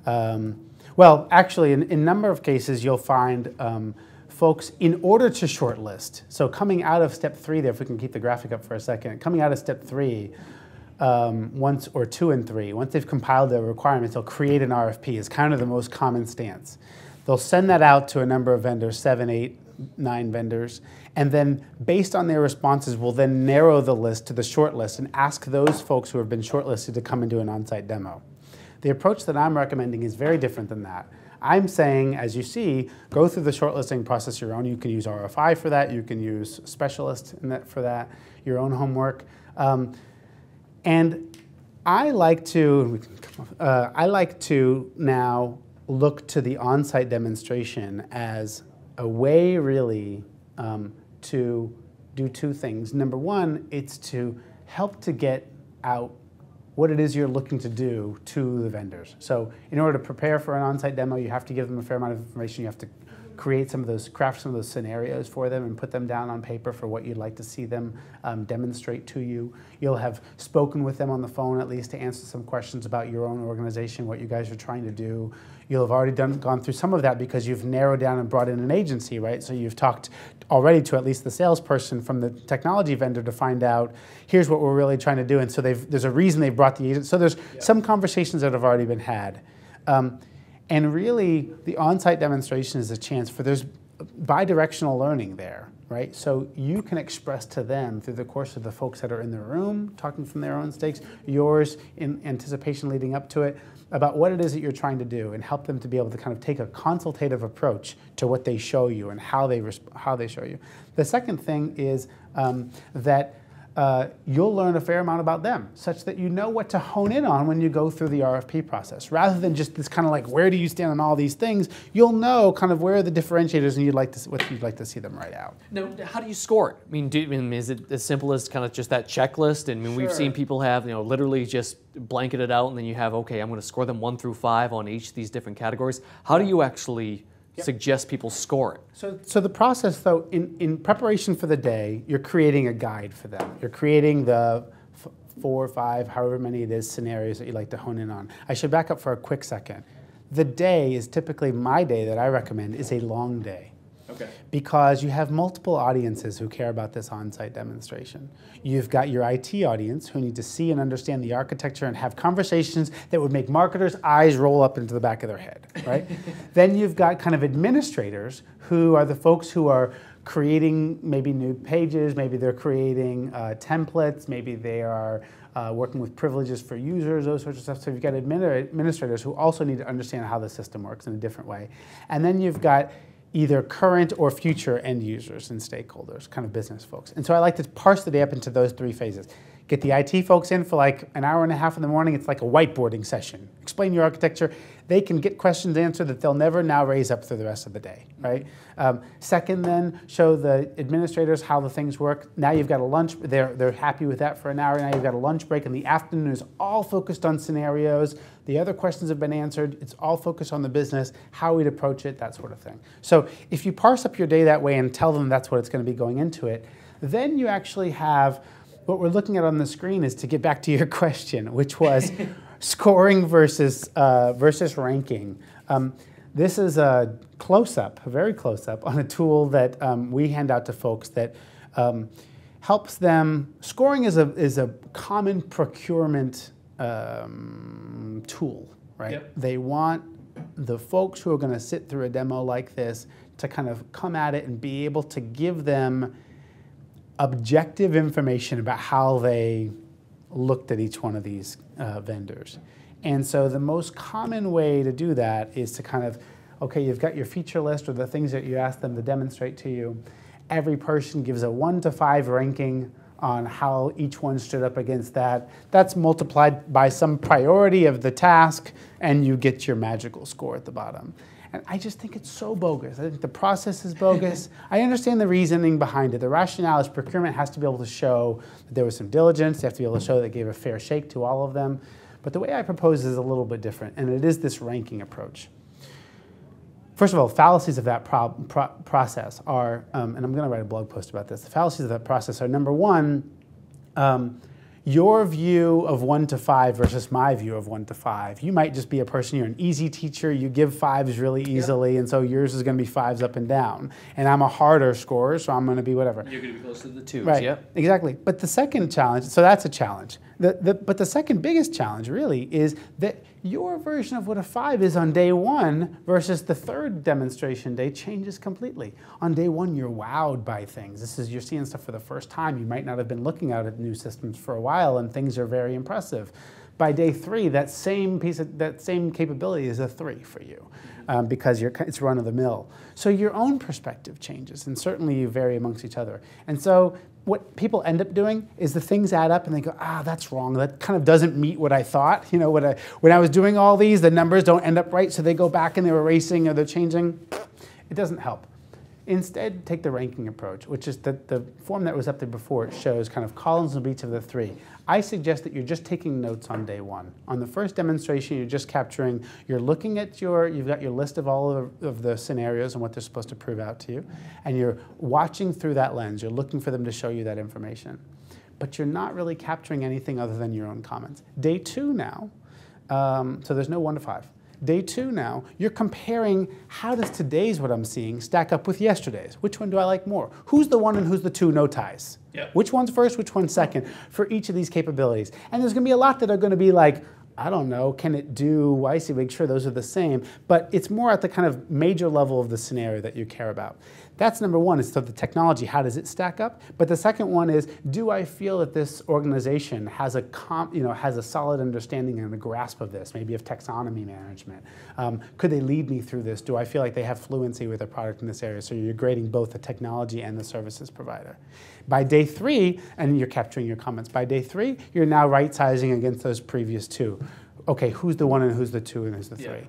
well, actually, in a number of cases, you'll find folks, in order to shortlist, so coming out of step 3 there, if we can keep the graphic up for a second, coming out of step 3, once, or 2 and 3, once they've compiled their requirements, they'll create an RFP is kind of the most common stance. They'll send that out to a number of vendors, 7, 8, 9 vendors, and then based on their responses, we'll then narrow the list to the short list and ask those folks who have been shortlisted to come and do an on-site demo. The approach that I'm recommending is very different than that. I'm saying, as you see, go through the shortlisting process your own. You can use RFI for that. You can use Specialist for that, your own homework. And I like to now look to the on-site demonstration as a way really to do 2 things. Number one, it's to help to get out what it is you're looking to do to the vendors. So in order to prepare for an on-site demo, you have to give them a fair amount of information. You have to craft some of those scenarios for them and put them down on paper for what you'd like to see them demonstrate to you. You'll have spoken with them on the phone at least to answer some questions about your own organization, what you guys are trying to do. You'll have already gone through some of that because you've narrowed down and brought in an agency, right? So you've talked already to at least the salesperson from the technology vendor to find out, here's what we're really trying to do. And so there's a reason they've brought the agent. So there's some conversations that have already been had. And really, the on-site demonstration is a chance for bi-directional learning there, right? So you can express to them through the course of the folks that are in the room, talking from their own stakes, yours in anticipation leading up to it, about what it is that you're trying to do, and help them to be able to kind of take a consultative approach to what they show you and how they show you. The second thing is that you'll learn a fair amount about them, such that you know what to hone in on when you go through the RFP process. Rather than just this kind of like, where do you stand on all these things, you'll know kind of where are the differentiators and what you'd like to see them write out. Now, how do you score it? I mean, is it as simple as kind of just that checklist? And I mean, we've seen people have, literally just blanket it out, and then you have, okay, I'm going to score them 1 through 5 on each of these different categories. How do you actually suggest people score it? So the process, though, in preparation for the day, you're creating a guide for them. You're creating the 4 or 5, however many it is, scenarios that you like to hone in on. I should back up for a quick second. The day is typically, my day that I recommend is a long day. Okay. Because you have multiple audiences who care about this on-site demonstration. You've got your IT audience who need to see and understand the architecture and have conversations that would make marketers' eyes roll up into the back of their head, right? Then you've got kind of administrators who are the folks who are creating maybe new pages, maybe they're creating templates, maybe they are working with privileges for users, those sorts of stuff. So you've got administrators who also need to understand how the system works in a different way. And then you've got either current or future end users and stakeholders, kind of business folks. And so I like to parse the day up into those 3 phases. Get the IT folks in for like an hour and a half in the morning. It's like a whiteboarding session. Explain your architecture. They can get questions answered that they'll never now raise up through the rest of the day, right? Second, then, show the administrators how the things work. Now you've got a lunch. They're happy with that for an hour. Now you've got a lunch break, and the afternoon is all focused on scenarios. The other questions have been answered. It's all focused on the business, how we'd approach it, that sort of thing. So if you parse up your day that way and tell them that's what it's going to be going into it, then you actually have what we're looking at on the screen is, to get back to your question, which was scoring versus ranking. This is a close-up, a very close-up, on a tool that we hand out to folks that helps them. Scoring is a common procurement tool, right? Yep. They want the folks who are going to sit through a demo like this to kind of come at it and be able to give them objective information about how they looked at each one of these vendors. And so the most common way to do that is to kind of, okay, you've got your feature list or the things that you ask them to demonstrate to you. Every person gives a 1 to 5 ranking on how each one stood up against that. That's multiplied by some priority of the task, and you get your magical score at the bottom. And I just think it's so bogus. I think the process is bogus. I understand the reasoning behind it. The rationale is procurement has to be able to show that there was some diligence. They have to be able to show that they gave a fair shake to all of them. But the way I propose is a little bit different, and it is this ranking approach. First of all, fallacies of that process are, and I'm going to write a blog post about this. The fallacies of that process are, number one, your view of 1 to 5 versus my view of 1 to 5. You might just be a person, you're an easy teacher, you give 5s really easily, and so yours is going to be 5s up and down. And I'm a harder scorer, so I'm going to be whatever. You're going to be close to the 2s, right, yep. Exactly. But the second challenge, so that's a challenge. But the second biggest challenge really is that your version of what a 5 is on day 1 versus the third demonstration day changes completely. On day 1, you're wowed by things. You're seeing stuff for the first time. You might not have been looking at new systems for a while, and things are very impressive. By day 3, that same capability is a 3 for you because it's run of the mill. So your own perspective changes, and certainly you vary amongst each other. And so what people end up doing is the things add up and they go, that's wrong. That kind of doesn't meet what I thought. You know, when I was doing all these, the numbers don't end up right, so they go back and they're erasing or they're changing. It doesn't help. Instead, take the ranking approach, which is the form that was up there before. It shows kind of columns of each of the 3. I suggest that you're just taking notes on day 1. On the first demonstration, you're just capturing, you're looking at you've got your list of all of the scenarios and what they're supposed to prove out to you, and you're watching through that lens. You're looking for them to show you that information. But you're not really capturing anything other than your own comments. Day 2 now, so there's no 1 to 5. Day 2 now, you're comparing how does today's what I'm seeing stack up with yesterday's? Which one do I like more? Who's the 1 and who's the 2 no ties? Yep. Which one's first, which one's second for each of these capabilities? And there's going to be a lot that are going to be like, I don't know, can it do YC? Make sure those are the same. But it's more at the kind of major level of the scenario that you care about. That's number one, is so the technology, how does it stack up? But the second one is, do I feel that this organization has a has a solid understanding and a grasp of this, maybe of taxonomy management? Could they lead me through this? Do I feel like they have fluency with their product in this area? So you're grading both the technology and the services provider. By day 3, and you're capturing your comments, by day 3, you're now right-sizing against those previous 2. Okay, who's the 1 and who's the 2 and who's the 3?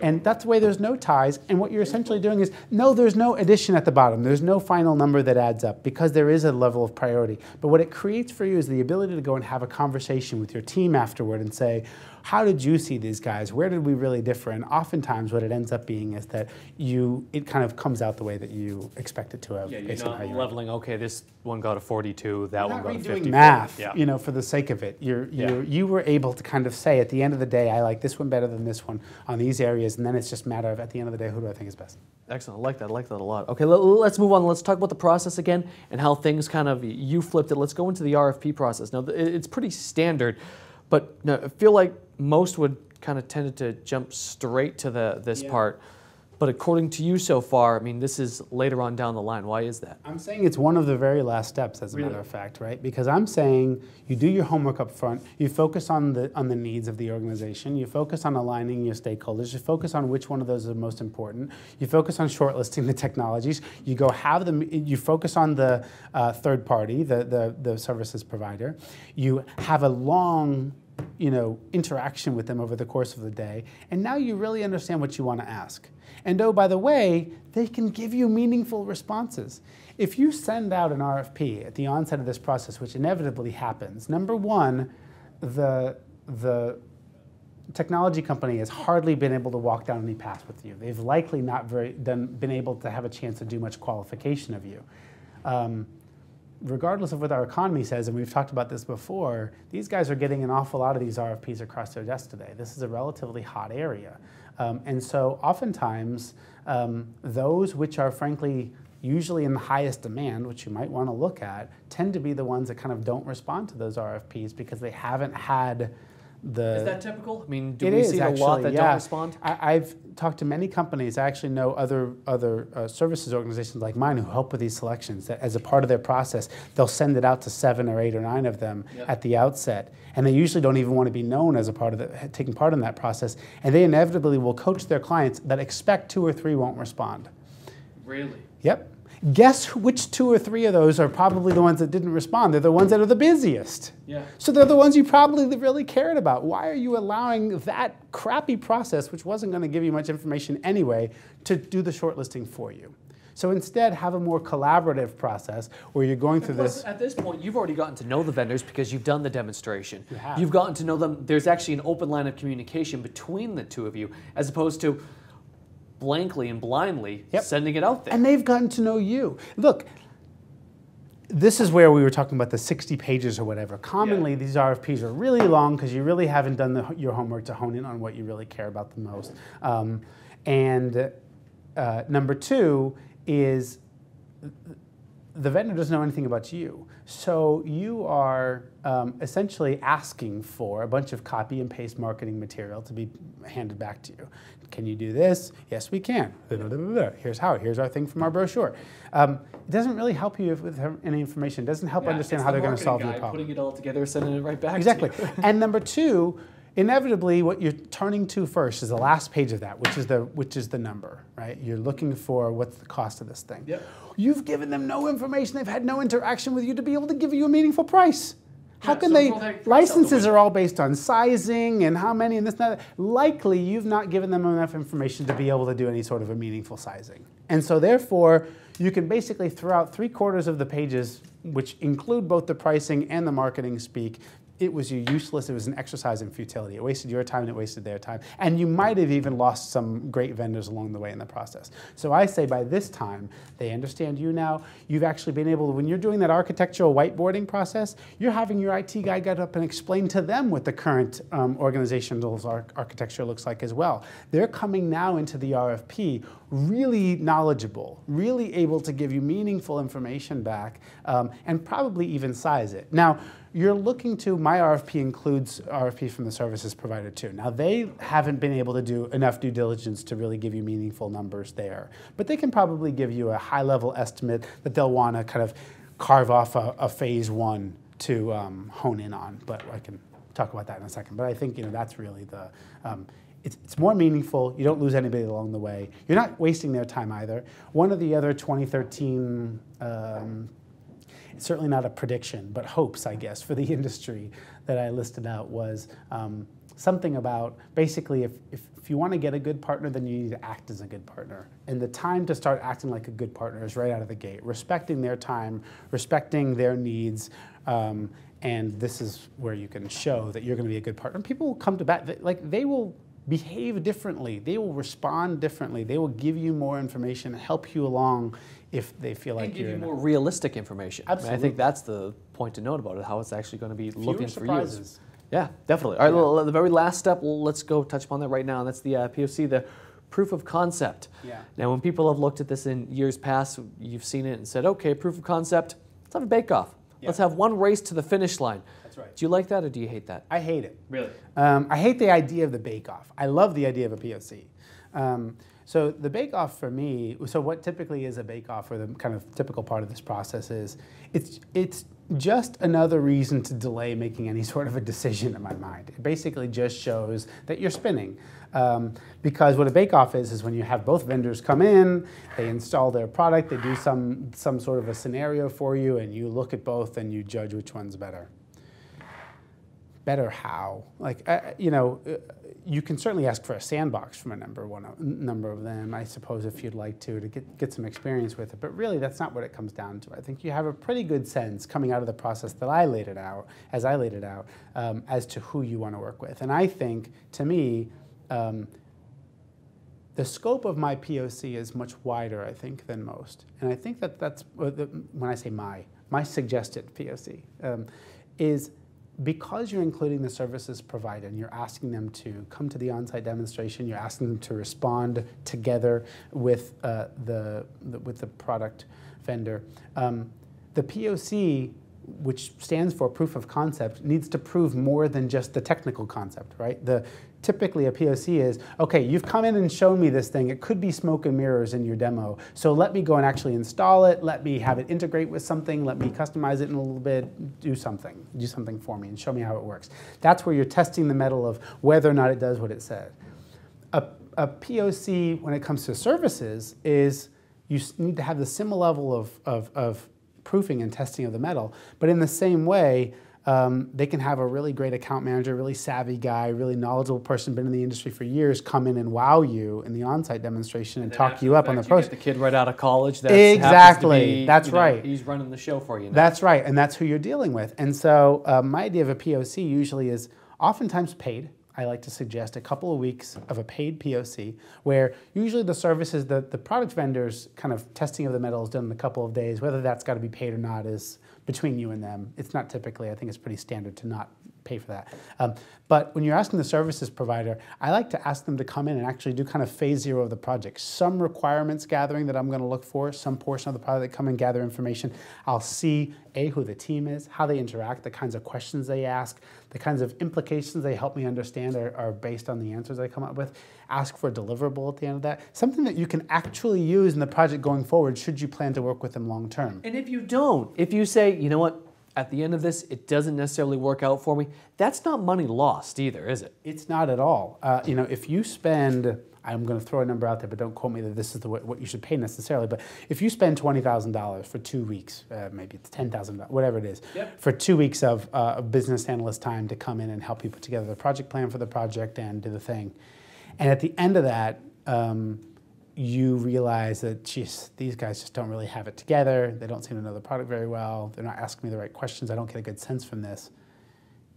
And that's the way there's no ties, and what you're essentially doing is, no, there's no addition at the bottom. There's no final number that adds up, because there is a level of priority. But what it creates for you is the ability to go and have a conversation with your team afterward and say, how did you see these guys? Where did we really differ? And oftentimes what it ends up being is that it kind of comes out the way that you expect it to have. Yeah, you're not leveling, okay, this one got a 42, that one got a 50. Math, for the sake of it. You were able to kind of say, at the end of the day, I like this one better than this one on these areas, and then it's just a matter of, at the end of the day, who do I think is best? Excellent, I like that a lot. Okay, let's move on. Let's talk about the process again and how things kind of, you flipped it. Let's go into the RFP process. Now, it's pretty standard, but I feel like most would kind of tended to jump straight to this part. But according to you so far, I mean, this is later on down the line. Why is that? I'm saying it's one of the very last steps, as a matter of fact, right? Because I'm saying you do your homework up front, you focus on the needs of the organization, you focus on aligning your stakeholders, you focus on which one of those are most important, you focus on shortlisting the technologies, you go have them, you focus on the third party, the services provider, you have a long interaction with them over the course of the day, and now you really understand what you want to ask. And oh, by the way, they can give you meaningful responses. If you send out an RFP at the onset of this process, which inevitably happens, number one, the technology company has hardly been able to walk down any path with you. They've likely not been able to have a chance to do much qualification of you. Regardless of what our economy says, and we've talked about this before, these guys are getting an awful lot of these RFPs across their desk today. This is a relatively hot area. And so oftentimes, those which are frankly usually in the highest demand, which you might want to look at, tend to be the ones that kind of don't respond to those RFPs because they haven't had Is that typical? I mean, do we see a lot that don't respond? I've talked to many companies. I actually know other services organizations like mine who help with these selections. That as a part of their process, they'll send it out to 7 or 8 or 9 of them at the outset, and they usually don't even want to be known as a part of taking part in that process. And they inevitably will coach their clients that expect 2 or 3 won't respond. Really? Yep. Guess which 2 or 3 of those are probably the ones that didn't respond. They're the ones that are the busiest. Yeah. So they're the ones you probably really cared about. Why are you allowing that crappy process, which wasn't going to give you much information anyway, to do the shortlisting for you? So instead, have a more collaborative process where you're going through this. At this point, you've already gotten to know the vendors because you've done the demonstration. You have. You've gotten to know them. There's actually an open line of communication between the two of you, as opposed to blankly and blindly sending it out there. And they've gotten to know you. Look, this is where we were talking about the 60 pages or whatever. Commonly, these RFPs are really long because you really haven't done your homework to hone in on what you really care about the most. Number 2 is the vendor doesn't know anything about you. So you are essentially asking for a bunch of copy and paste marketing material to be handed back to you. Can you do this? Yes, we can. Here's how. Here's our thing from our brochure. It doesn't really help you with any information. It doesn't help understand how they're going to solve your problem. Putting it all together, sending it right back Exactly. to you. And number 2, inevitably, what you're turning to first is the last page of that, which is the number, right? You're looking for what's the cost of this thing. Yep. You've given them no information. They've had no interaction with you to be able to give you a meaningful price. How can licenses are all based on sizing and how many and this and that. Likely, you've not given them enough information to be able to do any sort of a meaningful sizing. And so therefore, you can basically throw out 3/4 of the pages, which include both the pricing and the marketing speak. It was useless. It was an exercise in futility. It wasted your time and it wasted their time. And you might have even lost some great vendors along the way in the process. So I say by this time, they understand you now. You've actually been able to, when you're doing that architectural whiteboarding process, you're having your IT guy get up and explain to them what the current organizational architecture looks like as well. They're coming now into the RFP really knowledgeable, really able to give you meaningful information back, and probably even size it. Now, you're looking to, my RFP includes RFP from the services provider too. Now they haven't been able to do enough due diligence to really give you meaningful numbers there, but they can probably give you a high level estimate that they'll want to kind of carve off a phase one to hone in on, but I can talk about that in a second. But I think that's really the, it's more meaningful. You don't lose anybody along the way. You're not wasting their time either. One of the other 2013, it's certainly not a prediction, but hopes, I guess, for the industry that I listed out was something about basically if you want to get a good partner, then you need to act as a good partner. And the time to start acting like a good partner is right out of the gate, respecting their time, respecting their needs, and this is where you can show that you're going to be a good partner. People will come to bat, like they will behave differently, they will respond differently, they will give you more information, help you along if they feel like you're give you more realistic information. Absolutely. I mean, I think that's the point to note about it, how it's actually going to be looking for you. Surprises. Yeah, definitely. All right, well, the very last step, let's go touch upon that right now, and that's the POC, the proof of concept. Yeah. Now, when people have looked at this in years past, you've seen it and said, okay, proof of concept, let's have a bake-off. Yeah. Let's have one race to the finish line. That's right. Do you like that or do you hate that? I hate it. Really? I hate the idea of the bake-off. I love the idea of a POC. So the bake-off for me, so what typically is a bake-off, or the kind of typical part of this process is, it's just another reason to delay making any sort of a decision in my mind. It basically just shows that you're spinning. Because what a bake-off is when you have both vendors come in, they install their product, they do some sort of a scenario for you, and you look at both and you judge which one's better. Better how? Like, you can certainly ask for a sandbox from a number of them, I suppose, if you'd like to get some experience with it. But really, that's not what it comes down to. I think you have a pretty good sense coming out of the process that I laid it out, as to who you want to work with. And I think, to me, the scope of my POC is much wider, I think, than most. And I think that's, when I say my suggested POC, is because you're including the services provider and you're asking them to come to the on-site demonstration, you're asking them to respond together with the product vendor, the POC, which stands for proof of concept, needs to prove more than just the technical concept, right? Typically a POC is, okay, you've come in and shown me this thing. It could be smoke and mirrors in your demo. So let me go and actually install it. Let me have it integrate with something. Let me customize it in a little bit. Do something for me and show me how it works. That's where you're testing the mettle of whether or not it does what it said. A POC, when it comes to services, is you need to have the similar level of proofing and testing of the metal, but in the same way, they can have a really great account manager, really savvy guy, really knowledgeable person, been in the industry for years, come in and wow you in the on-site demonstration and talk you up on the process. The kid right out of college. Exactly. That's right. He's running the show for you now. That's right, and that's who you're dealing with. And so my idea of a POC usually is oftentimes paid. I like to suggest a couple of weeks of a paid POC where usually the services, the product vendors kind of testing of the metal is done in a couple of days. Whether that's got to be paid or not is between you and them. It's not typically, I think it's pretty standard to not pay for that. But when you're asking the services provider, I like to ask them to come in and actually do kind of phase 0 of the project. Some requirements gathering that I'm going to look for, some portion of the project, come and gather information. I'll see, who the team is, how they interact, the kinds of questions they ask, the kinds of implications they help me understand are based on the answers I come up with. Ask for a deliverable at the end of that. Something that you can actually use in the project going forward should you plan to work with them long term. And if you don't, if you say, you know what, at the end of this, it doesn't necessarily work out for me, that's not money lost either, is it? It's not at all. If you spend, I'm going to throw a number out there, but don't quote me that this is what you should pay necessarily, but if you spend $20,000 for 2 weeks, maybe it's $10,000, whatever it is, yep, for 2 weeks of a business analyst time to come in and help you put together the project plan for the project and do the thing. And at the end of that, you realize that, geez, these guys just don't really have it together. They don't seem to know the product very well. They're not asking me the right questions. I don't get a good sense from this.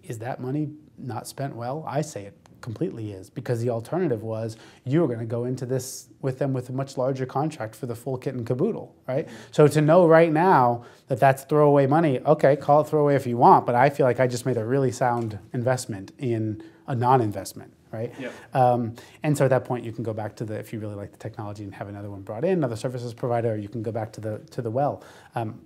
Is that money not spent well? I say it completely is, because the alternative was you were going to go into this with them with a much larger contract for the full kit and caboodle, right? So to know right now that that's throwaway money, okay, call it throwaway if you want, but I feel like I just made a really sound investment in a non-investment. right? Yep. And so at that point, you can go back to the, if you really like the technology and have another one brought in, another services provider, or you can go back to the well.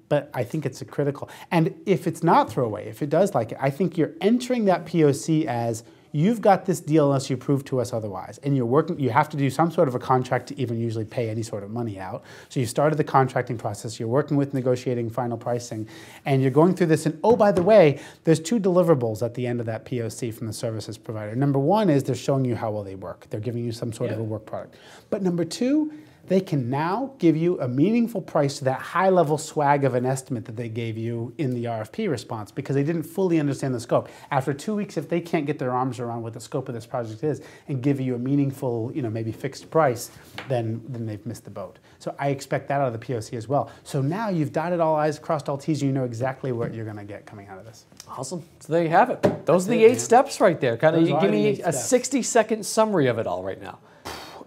But I think it's a critical. And if it's not throwaway, if it does like it, I think you're entering that POC as you've got this deal unless you prove to us otherwise. And you're working, you have to do some sort of a contract to even usually pay any sort of money out. So you started the contracting process, you're working with negotiating final pricing, and you're going through this, and oh, by the way, there's 2 deliverables at the end of that POC from the services provider. Number 1 is they're showing you how well they work. They're giving you some sort of a work product. But number 2, they can now give you a meaningful price to that high-level swag of an estimate that they gave you in the RFP response because they didn't fully understand the scope. After 2 weeks, if they can't get their arms around what the scope of this project is and give you a meaningful, maybe fixed price, then they've missed the boat. So I expect that out of the POC as well. So now you've dotted all I's, crossed all T's, and you know exactly what you're going to get coming out of this. Awesome. So there you have it. Those are the 8 steps right there. Kind of, you give me a 60-second summary of it all right now.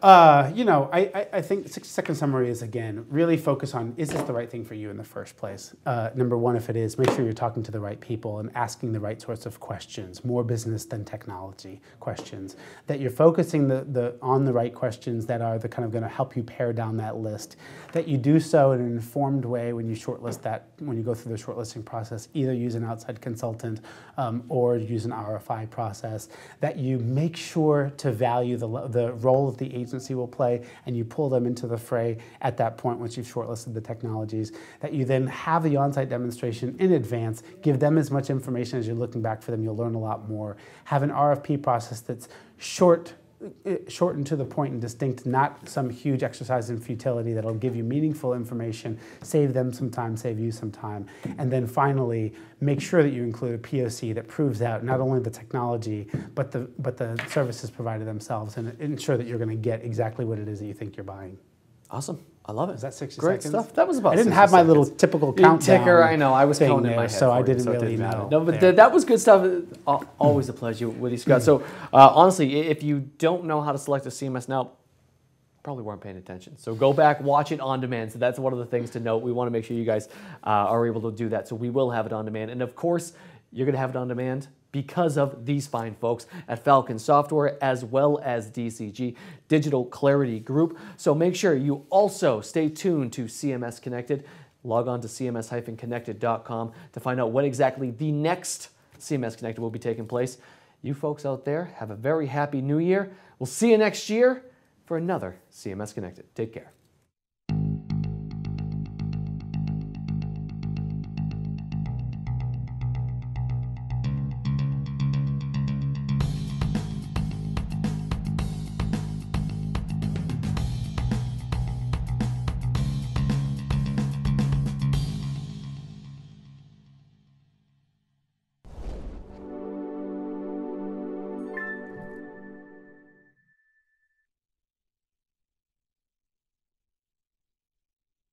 I think 60-second summary is, again, really focus on, is this the right thing for you in the first place? Number 1, if it is, make sure you're talking to the right people and asking the right sorts of questions, more business than technology questions, that you're focusing on the right questions that are kind of going to help you pare down that list, that you do so in an informed way when you shortlist that, when you go through the shortlisting process, either use an outside consultant or use an RFI process, that you make sure to value the role of the agency will play, and you pull them into the fray at that point once you've shortlisted the technologies, that you then have the on-site demonstration in advance, give them as much information as you're looking back for them, you'll learn a lot more, have an RFP process that's shortened to the point and distinct, not some huge exercise in futility that'll give you meaningful information, save them some time, save you some time, and then finally make sure that you include a POC that proves out not only the technology but the services provided themselves, and ensure that you're going to get exactly what it is that you think you're buying. Awesome. I love it. Is that 60 Great seconds? Stuff. That was about 60 I didn't have my little typical countdown ticker. I know. I was counting in my head, so I didn't so really know. No, but that was good stuff. Always a pleasure with you, Scott. So honestly, if you don't know how to select a CMS now, probably weren't paying attention. So go back, watch it on demand. So that's one of the things to note. We want to make sure you guys are able to do that. So we will have it on demand. And of course, you're going to have it on demand because of these fine folks at Falcon Software, as well as DCG, Digital Clarity Group. So make sure you also stay tuned to CMS Connected. Log on to cms-connected.com to find out what exactly the next CMS Connected will be taking place. You folks out there, have a very happy new year. We'll see you next year for another CMS Connected. Take care.